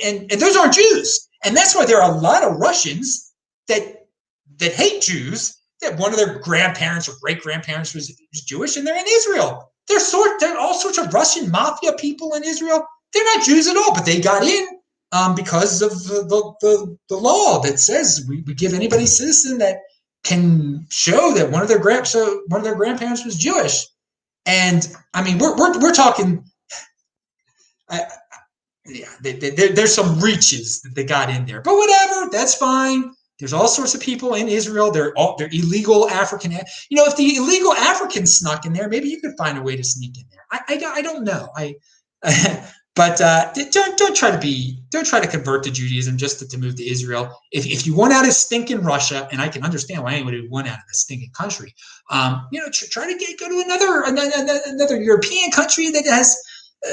And those aren't Jews. And that's why there are a lot of Russians that hate Jews, that one of their grandparents or great-grandparents was Jewish, and they're in Israel. There are all sorts of Russian mafia people in Israel. They're not Jews at all, but they got in because of the law that says we give anybody citizen that can show that one of their grandparents was Jewish. And I mean, we're talking. There's some reaches that they got in there, but whatever, that's fine. There's all sorts of people in Israel. They're illegal African. If the illegal Africans snuck in there, maybe you could find a way to sneak in there. I don't know. But don't try to convert to Judaism just to move to Israel. If you want out of stinking Russia, and I can understand why anybody would want out of the stinking country, try to go to another European country that has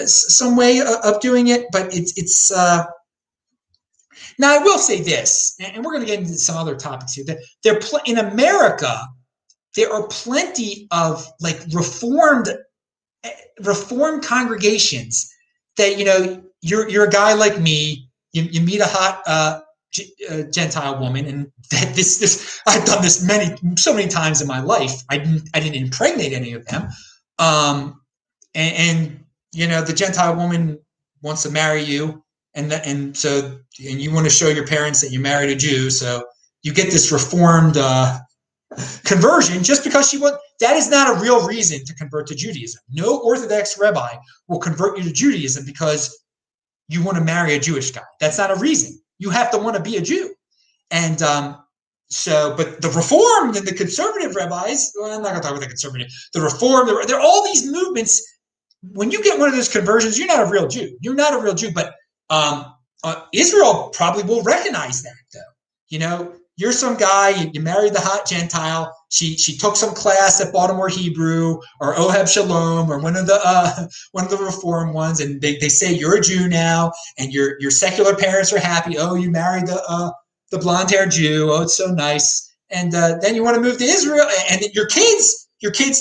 some way of doing it. But it's now I will say this, and we're going to get into some other topics here. That in America, there are plenty of like reformed congregations that, you're a guy like me, you meet a hot Gentile woman, and that this I've done this so many times in my life. I didn't impregnate any of them, and the Gentile woman wants to marry you, and you want to show your parents that you married a Jew, so you get this reformed conversion just because that is not a real reason to convert to Judaism. No Orthodox rabbi will convert you to Judaism because you want to marry a Jewish guy. That's not a reason. You have to want to be a Jew. And but the Reformed and the conservative rabbis, well, I'm not going to talk about the conservative, the Reformed, there are all these movements. When you get one of those conversions, you're not a real Jew. You're not a real Jew, but Israel probably will recognize that, though. You're some guy, you married the hot Gentile. She took some class at Baltimore Hebrew or Oheb Shalom or one of the Reform ones, and they say you're a Jew now, and your secular parents are happy. Oh, you married the blonde-haired Jew. Oh, it's so nice. And then you want to move to Israel, and your kids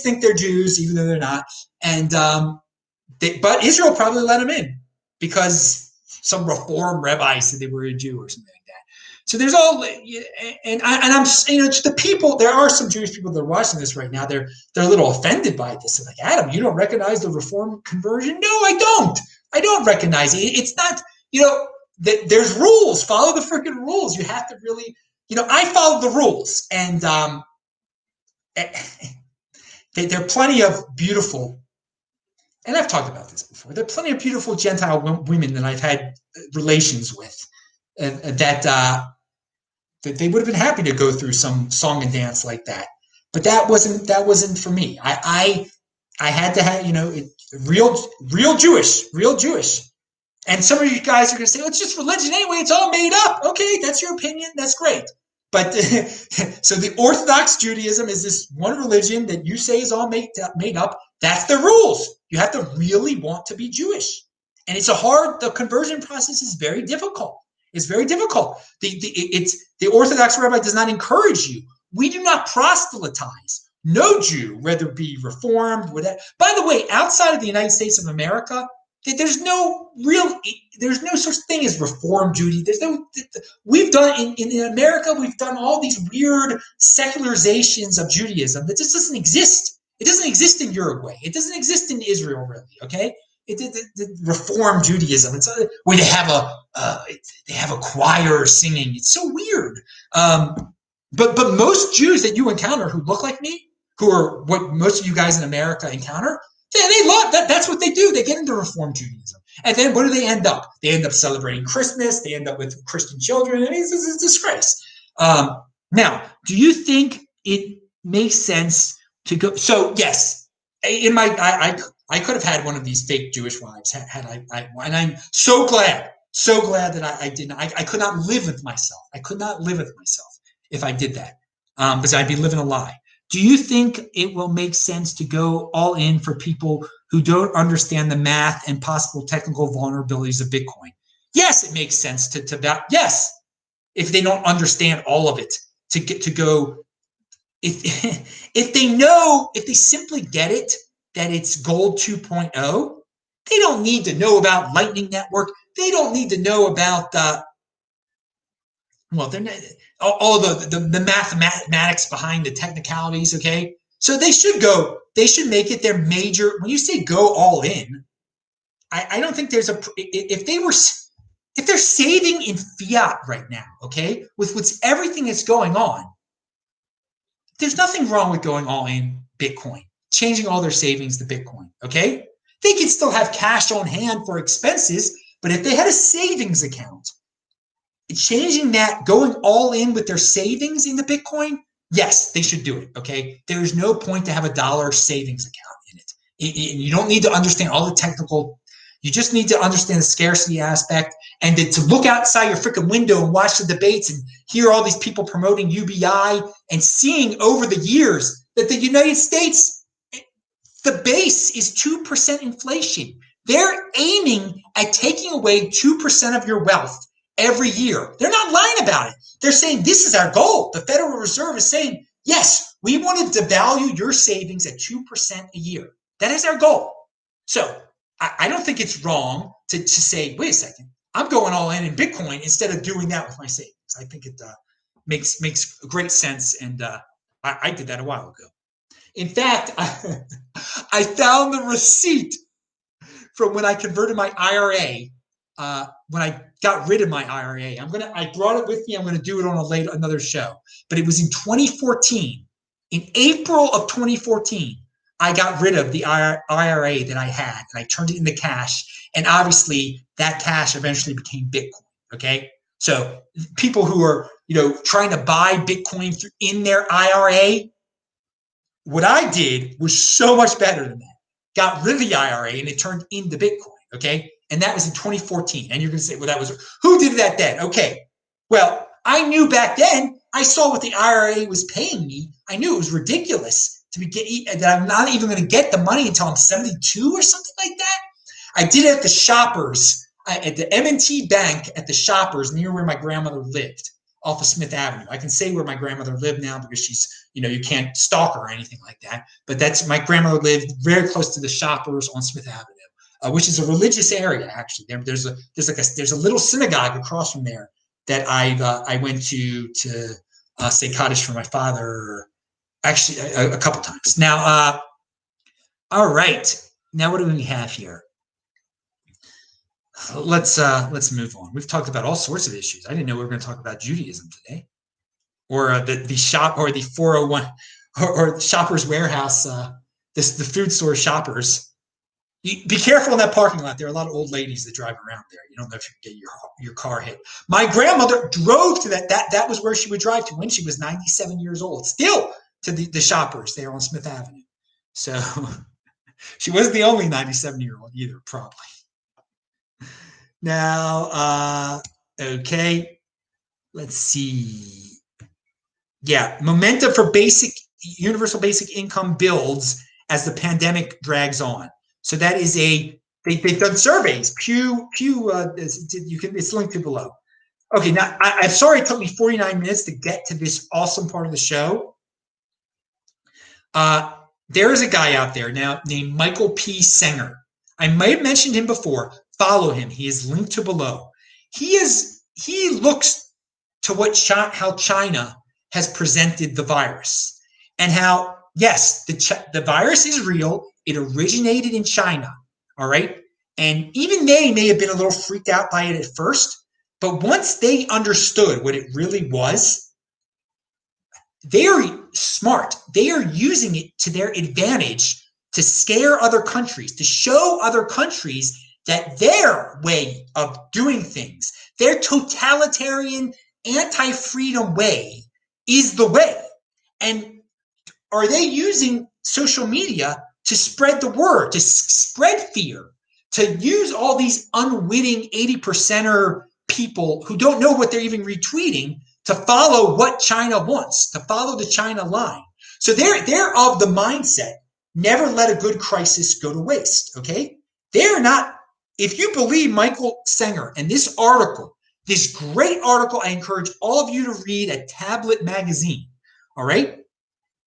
think they're Jews even though they're not. And but Israel probably let them in because some Reform rabbi said they were a Jew or something like that. So there's all, and I'm just, to the people, there are some Jewish people that are watching this right now. They're a little offended by this. They're like, Adam, you don't recognize the Reform conversion? No, I don't. I don't recognize it. It's not, there's rules. Follow the freaking rules. You have to really, I follow the rules, and there are plenty of beautiful, and I've talked about this before. There are plenty of beautiful Gentile women that I've had relations with, that they would have been happy to go through some song and dance like that. But that wasn't for me. I had to have, real Jewish. And some of you guys are going to say, well, it's just religion anyway. It's all made up. Okay, that's your opinion. That's great. But so the Orthodox Judaism is this one religion that you say is all made up. That's the rules. You have to really want to be Jewish. And the conversion process is very difficult. It's very difficult. The Orthodox rabbi does not encourage you. We do not proselytize. No Jew, whether it be Reformed, whatever. By the way, outside of the United States of America, there's no such thing as Reformed Judaism. We've done in America, we've done all these weird secularizations of Judaism that just doesn't exist. It doesn't exist in Uruguay. It doesn't exist in Israel, really. Okay, the Reform Judaism. It's where they have a choir singing. It's so weird. But most Jews that you encounter who look like me, who are what most of you guys in America encounter, they love that. That's what they do. They get into Reform Judaism. And then what do they end up? They end up celebrating Christmas. They end up with Christian children. I mean, it's a disgrace. Now, do you think it makes sense to go? So yes, in my I could have had one of these fake Jewish wives had I and I'm so glad that I didn't. I could not live with myself. I could not live with myself if I did that, because I'd be living a lie. Do you think it will make sense to go all in for people who don't understand the math and possible technical vulnerabilities of Bitcoin? Yes, it makes sense to that. Yes, if they don't understand all of it, to go. If they simply get it that it's gold 2.0, they don't need to know about Lightning Network. They don't need to know about all the mathematics behind the technicalities, okay? So they should make it their major. When you say go all in, I don't think if they're saving in fiat right now, okay, with everything that's going on, there's nothing wrong with going all in Bitcoin, changing all their savings to Bitcoin, okay? They can still have cash on hand for expenses, but if they had a savings account, changing that, going all in with their savings into Bitcoin, yes, they should do it, okay? There's no point to have a dollar savings account in it. You don't need to understand all the technical. You just need to understand the scarcity aspect and to look outside your freaking window and watch the debates and hear all these people promoting UBI and seeing over the years that the United States, the base is 2% inflation. They're aiming at taking away 2% of your wealth every year. They're not lying about it. They're saying this is our goal. The Federal Reserve is saying, yes, we want to devalue your savings at 2% a year. That is our goal. So I don't think it's wrong to say, wait a second, I'm going all in Bitcoin instead of doing that with my savings. I think it makes great sense, and I did that a while ago. In fact, I found the receipt from when I converted my IRA. When I got rid of my IRA, I brought it with me. I'm going to do it on another show. But it was in 2014. In April of 2014, I got rid of the IRA that I had, and I turned it into cash. And obviously, that cash eventually became Bitcoin. Okay, so people who are trying to buy Bitcoin in their IRA, what I did was so much better than that. Got rid of the IRA, and it turned into Bitcoin. Okay. And that was in 2014. And you're going to say, well, who did that then? Okay. Well, I knew back then, I saw what the IRA was paying me. I knew it was ridiculous that I'm not even going to get the money until I'm 72 or something like that. I did it at the Shoppers, at the M&T Bank at the Shoppers near where my grandmother lived off of Smith Avenue. I can say where my grandmother lived now because she's, you can't stalk her or anything like that. But my grandmother lived very close to the Shoppers on Smith Avenue. Which is a religious area, actually. There's a little synagogue across from there that I went to say Kaddish for my father, actually a couple times. Now, all right. Now what do we have here? Let's move on. We've talked about all sorts of issues. I didn't know we were going to talk about Judaism today, or the shop, or the 401, or Shoppers Warehouse, the food store Shoppers. Be careful in that parking lot. There are a lot of old ladies that drive around there. You don't know if you can get your car hit. My grandmother drove to that. That was where she would drive to when she was 97 years old, still to the Shoppers there on Smith Avenue. So she wasn't the only 97-year-old either, probably. Now, okay, let's see. Yeah, momentum for universal basic income builds as the pandemic drags on. So that is they've done surveys. Pew, it's linked to below. Okay, now I'm sorry it took me 49 minutes to get to this awesome part of the show. There is a guy out there now named Michael P. Sanger. I might have mentioned him before. Follow him. He is linked to below. He looks to how China has presented the virus and how, yes, the virus is real. It originated in China, all right? And even they may have been a little freaked out by it at first, but once they understood what it really was, they are smart. They are using it to their advantage to scare other countries, to show other countries that their way of doing things, their totalitarian, anti-freedom way, is the way. And are they using social media to spread the word, to spread fear, to use all these unwitting 80%er people who don't know what they're even retweeting to follow what China wants, to follow the China line? So they're of the mindset, never let a good crisis go to waste, okay? They're not, if you believe Michael Sanger and this article, this great article, I encourage all of you to read at Tablet Magazine, all right?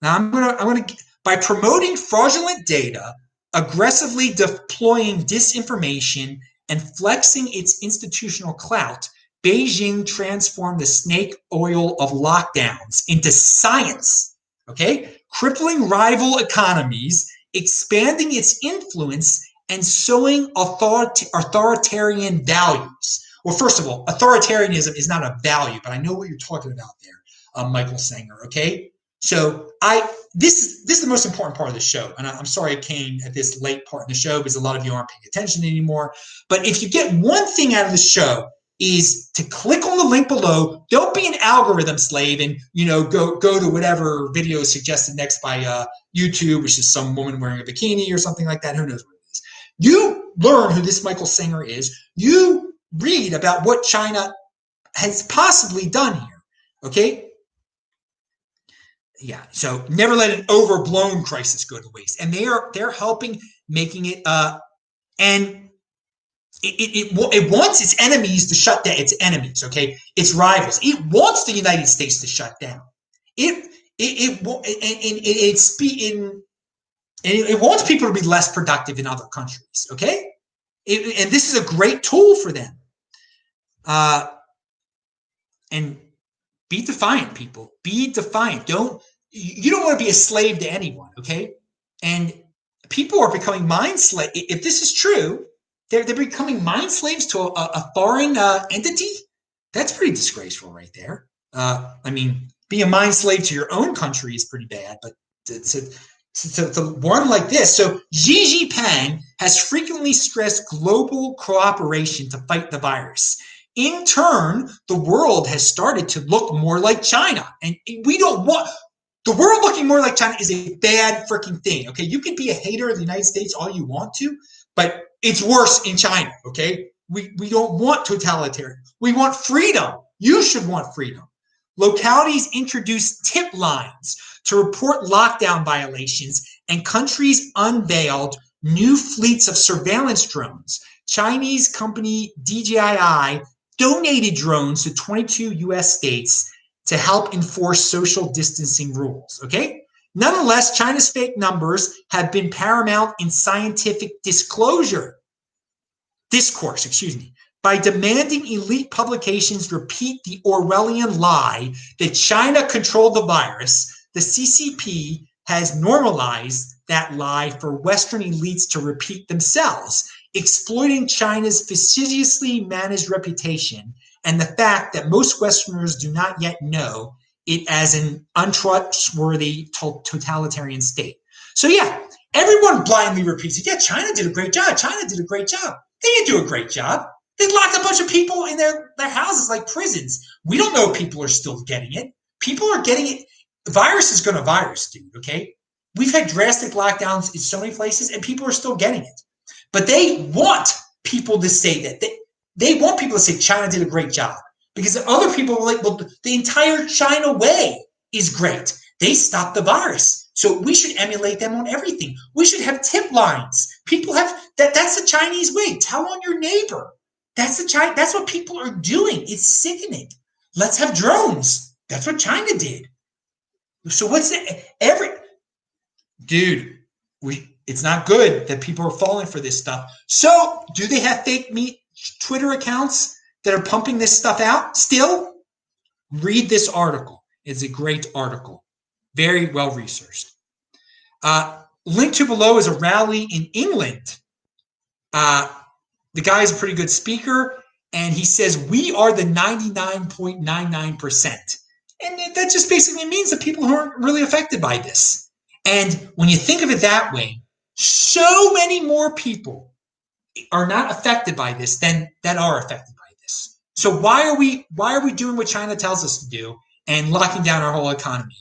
Now I'm gonna by promoting fraudulent data, aggressively deploying disinformation, and flexing its institutional clout, Beijing transformed the snake oil of lockdowns into science, okay? Crippling rival economies, expanding its influence, and sowing authoritarian values. Well, first of all, authoritarianism is not a value, but I know what you're talking about there, Michael Sanger, okay? So this is the most important part of the show, and I'm sorry it came at this late part in the show because a lot of you aren't paying attention anymore. But if you get one thing out of the show, is to click on the link below. Don't be an algorithm slave and go to whatever video is suggested next by YouTube, which is some woman wearing a bikini or something like that. Who knows what it is? You learn who this Michael Sanger is. You read about what China has possibly done here. Okay. Yeah, so never let an overblown crisis go to waste, and they're helping making it. And it wants its enemies to shut down. Its enemies, okay, its rivals. It wants the United States to shut down. It wants people to be less productive in other countries. Okay, and this is a great tool for them. And be defiant, people. Be defiant. You don't want to be a slave to anyone, okay? And people are becoming mind slaves. If this is true, they're becoming mind slaves to a foreign entity. That's pretty disgraceful right there. I mean, being a mind slave to your own country is pretty bad, but to one like this. So Xi Jinping has frequently stressed global cooperation to fight the virus. In turn, the world has started to look more like China. And we don't want the world looking more like China is a bad freaking thing. Okay, you can be a hater of the United States all you want to, but it's worse in China. Okay, we don't want totalitarian. We want freedom. You should want freedom. Localities introduced tip lines to report lockdown violations, and countries unveiled new fleets of surveillance drones. Chinese company DJI donated drones to 22 U.S. states to help enforce social distancing rules, okay? Nonetheless, China's fake numbers have been paramount in scientific discourse, by demanding elite publications repeat the Orwellian lie that China controlled the virus. The CCP has normalized that lie for Western elites to repeat themselves, exploiting China's fastidiously managed reputation and the fact that most Westerners do not yet know it as an untrustworthy totalitarian state. So yeah, everyone blindly repeats it. Yeah, China did a great job. China did a great job. They didn't do a great job. They locked a bunch of people in their houses like prisons. We don't know if people are still getting it. People are getting it. Virus is going to virus, dude, okay? We've had drastic lockdowns in so many places, and people are still getting it. But they want people to say that. They want people to say China did a great job. Because other people are like, well, the entire China way is great. They stopped the virus. So we should emulate them on everything. We should have tip lines. People have that's the Chinese way. Tell on your neighbor. That's what people are doing. It's sickening. Let's have drones. That's what China did. So what's that? Dude, it's not good that people are falling for this stuff. So do they have fake Twitter accounts that are pumping this stuff out still? Read this article. It's a great article. Very well researched. Link to below is a rally in England The guy is a pretty good speaker, and he says we are the 99.99%. And that just basically means that people who aren't really affected by this. And when you think of it that way, so many more people are not affected by this than that are affected by this. So why are we doing what China tells us to do and locking down our whole economy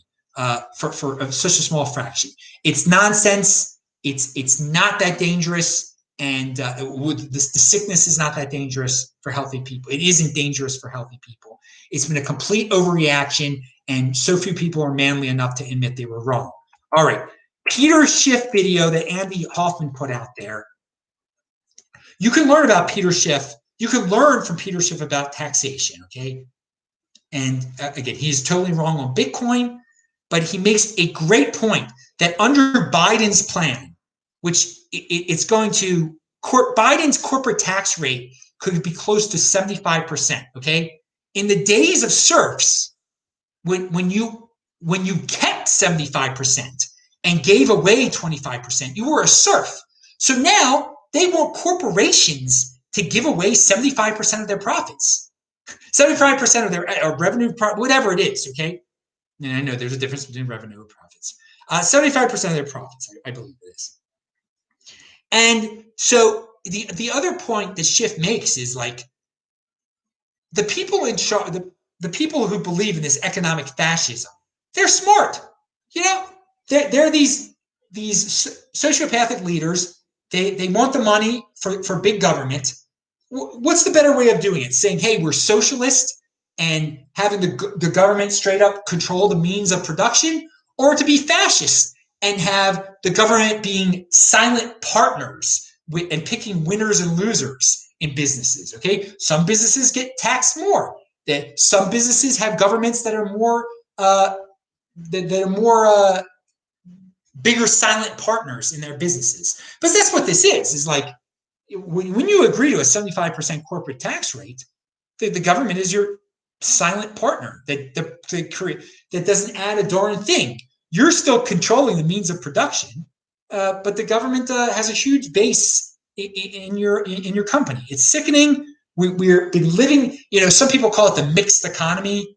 for such a small fraction? It's nonsense. It's not that dangerous, and the sickness is not that dangerous for healthy people. It isn't dangerous for healthy people. It's been a complete overreaction, and so few people are manly enough to admit they were wrong. All right, Peter Schiff video that Andy Hoffman put out there. You can learn about Peter Schiff. You can learn from Peter Schiff about taxation, okay? And again, he's totally wrong on Bitcoin, but he makes a great point that under Biden's plan, which it's going to, Biden's corporate tax rate could be close to 75%, okay? In the days of serfs, when you kept 75% and gave away 25%, you were a serf. So now they want corporations to give away 75% of their profits, 75% of their revenue, whatever it is, okay? And I know there's a difference between revenue and profits. 75% of their profits, I believe it is. And so the other point that Schiff makes is like the people in charge, the people who believe in this economic fascism, they're smart. You know, they're these sociopathic leaders. They want the money for big government. What's the better way of doing it? Saying, hey, we're socialist and having the government straight up control the means of production, or to be fascist and have the government being silent partners and picking winners and losers in businesses, okay? Some businesses get taxed more. That some businesses have governments that are more bigger silent partners in their businesses. But that's what this is like when you agree to a 75% corporate tax rate, the government is your silent partner that doesn't add a darn thing. You're still controlling the means of production, but the government has a huge base in your company. It's sickening. We're been living, some people call it the mixed economy.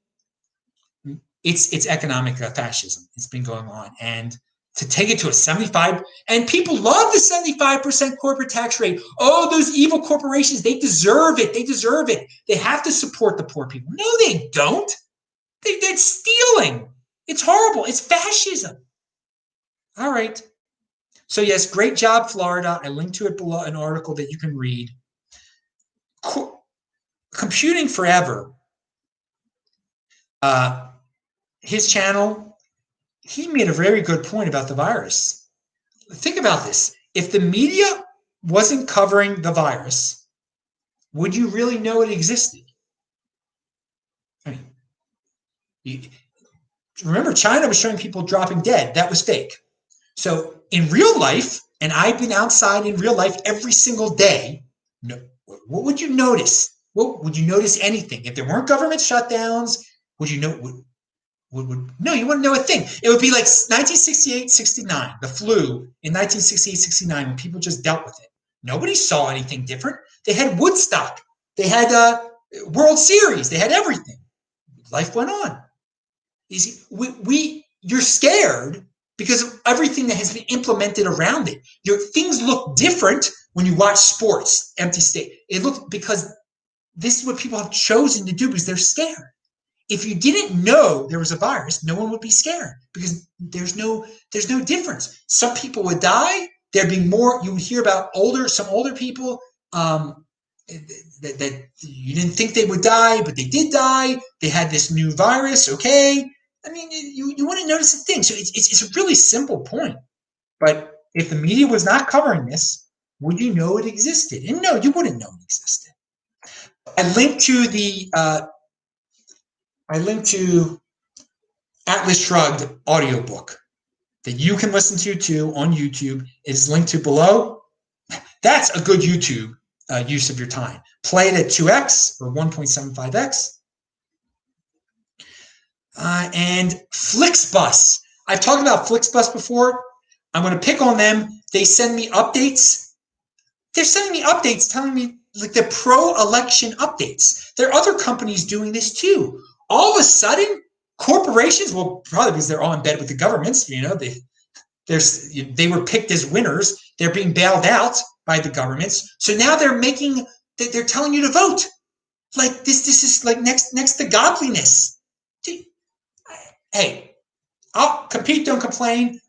It's economic fascism. It's been going on. And to take it to a 75, and people love the 75% corporate tax rate. Oh, those evil corporations, they deserve it. They deserve it. They have to support the poor people. No, they don't. They're stealing. It's horrible. It's fascism. All right. So yes, great job, Florida. I linked to it below, an article that you can read. Computing Forever, his channel, he made a very good point about the virus. Think about this. If the media wasn't covering the virus, would you really know it existed? I mean, remember, China was showing people dropping dead. That was fake. So in real life, and I've been outside in real life every single day, what would you notice? Would you notice anything? If there weren't government shutdowns, would you know? No, you wouldn't know a thing. It would be like 1968, 69, the flu in 1968, 69, when people just dealt with it. Nobody saw anything different. They had Woodstock. They had World Series. They had everything. Life went on. You see, you're scared because of everything that has been implemented around it. Things look different when you watch sports, empty state. It looks because this is what people have chosen to do because they're scared. If you didn't know there was a virus, no one would be scared because there's no difference. Some people would die. There'd be more. You would hear about some older people that you didn't think they would die, but they did die. They had this new virus. Okay, I mean, you wouldn't notice a thing. So it's a really simple point. But if the media was not covering this, would you know it existed? And no, you wouldn't know it existed. I linked to Atlas Shrugged audiobook that you can listen to on YouTube. It's linked to below. That's a good YouTube use of your time. Play it at 2x or 1.75x. And Flixbus. I've talked about Flixbus before. I'm going to pick on them. They send me updates. They're sending me updates telling me like the pro-election updates. There are other companies doing this too. All of a sudden, corporations, well, probably because they're all in bed with the governments, they were picked as winners. They're being bailed out by the governments. So now they're telling you to vote. Like this is like next to godliness. Hey, I'll compete, don't complain.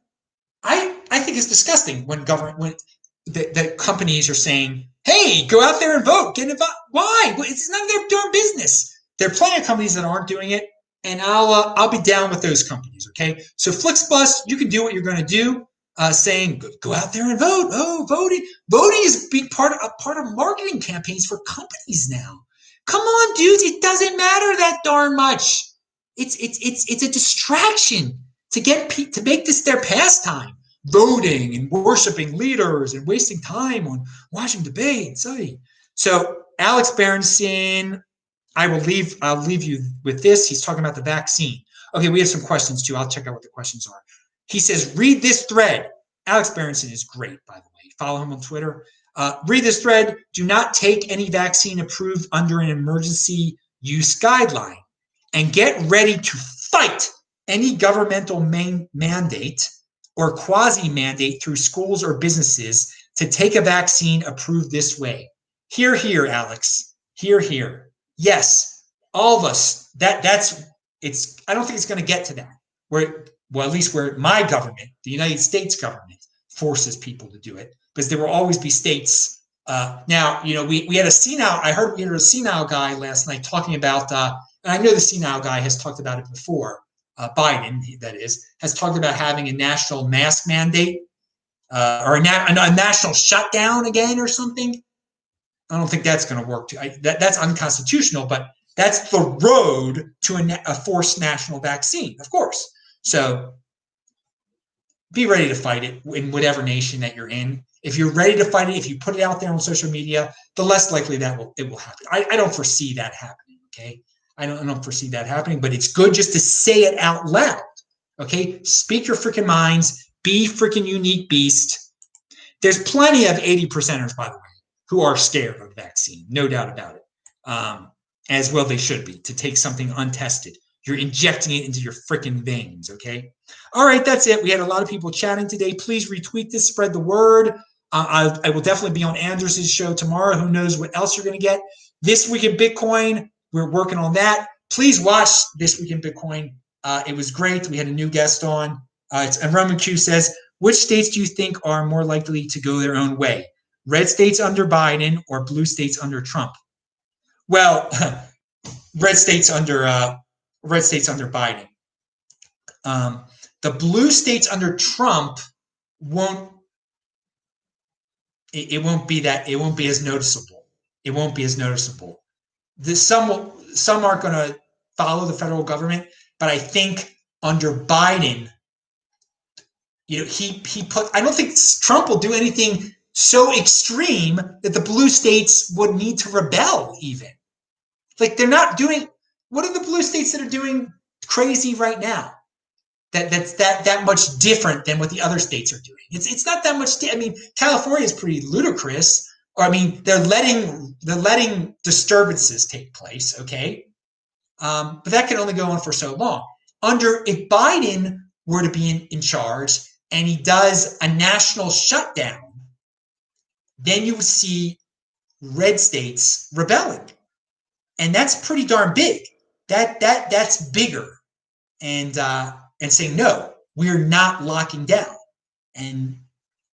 I think it's disgusting when the companies are saying, hey, go out there and vote, get involved. Why? It's none of their darn business. There are plenty of companies that aren't doing it, and I'll be down with those companies. Okay, so FlixBus, you can do what you're going to do. Saying go out there and vote. Oh, voting is being part of marketing campaigns for companies now. Come on, dudes, it doesn't matter that darn much. It's a distraction to make this their pastime. Voting and worshiping leaders and wasting time on watching debates. So Alex Berenson, I'll leave you with this. He's talking about the vaccine. Okay, we have some questions too. I'll check out what the questions are. He says, read this thread. Alex Berenson is great, by the way. Follow him on Twitter. Read this thread. Do not take any vaccine approved under an emergency use guideline, and get ready to fight any governmental mandate or quasi-mandate through schools or businesses to take a vaccine approved this way. Hear, hear, Alex. Hear, hear. Yes, all of us. I don't think it's going to get to that. At least where my government, the United States government, forces people to do it, because there will always be states. Now, we had a senile. I heard we had a senile guy last night talking about, and I know the senile guy has talked about it before. Biden, that is, has talked about having a national mask mandate or a national shutdown again or something. I don't think that's going to work. That's unconstitutional, but that's the road to a forced national vaccine, of course. So be ready to fight it in whatever nation that you're in. If you're ready to fight it, if you put it out there on social media, the less likely it will happen. I don't foresee that happening, okay? I don't foresee that happening, but it's good just to say it out loud, okay? Speak your freaking minds. Be freaking unique beast. There's plenty of 80%ers, by the way, who are scared of the vaccine. No doubt about it. As well they should be, to take something untested. You're injecting it into your freaking veins, okay? All right, that's it. We had a lot of people chatting today. Please retweet this, spread the word. I will definitely be on Andrews's show tomorrow. Who knows what else you're going to get. This Week in Bitcoin, we're working on that. Please watch This Week in Bitcoin. It was great. We had a new guest on. And Roman Q says, which states do you think are more likely to go their own way? Red states under Biden or blue states under Trump? Well, red states under Biden. The blue states under Trump won't be as noticeable. It won't be as noticeable. Some aren't going to follow the federal government, but I think under Biden, I don't think Trump will do anything so extreme that the blue states would need to rebel even. Like, they're not doing, what are the blue states that are doing crazy right now? That's that much different than what the other states are doing. It's not that much. I mean, California is pretty ludicrous. Or I mean, they're letting disturbances take place. Okay, but that can only go on for so long. If Biden were to be in charge and he does a national shutdown, then you would see red states rebelling, and that's pretty darn big. That's bigger, and saying, no, we're not locking down. And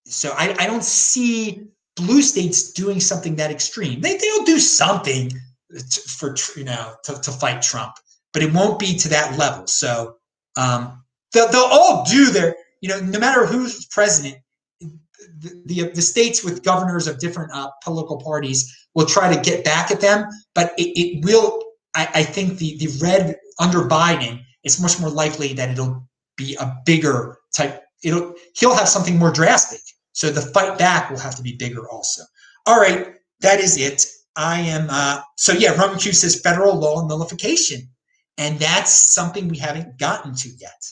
so I don't see blue states doing something that extreme. They'll do something to fight Trump, but it won't be to that level. So they'll all do their, no matter who's president, the states with governors of different political parties will try to get back at them, but it will. I think the red under Biden, it's much more likely that it'll be a bigger type. He'll have something more drastic. So the fight back will have to be bigger also. All right, that is it. Roman Q says federal law nullification. And that's something we haven't gotten to yet.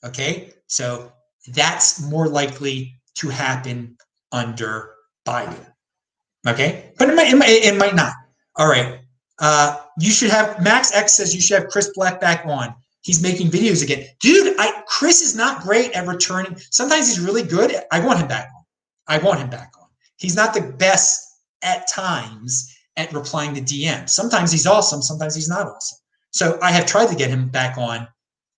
Okay, so that's more likely to happen under Biden. Okay, but it might not. All right. You should have Max X says you should have Chris Black back on. He's making videos again, dude. Chris is not great at returning. Sometimes he's really good. I want him back on. I want him back on. He's not the best at times at replying to DMs. Sometimes he's awesome. Sometimes he's not awesome. So I have tried to get him back on,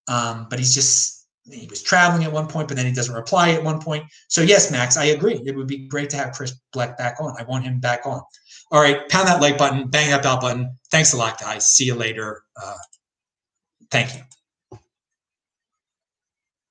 but he was traveling at one point, but then he doesn't reply at one point. So yes, Max, I agree. It would be great to have Chris Black back on. I want him back on. All right, pound that like button, bang that bell button. Thanks a lot, guys. See you later. Thank you.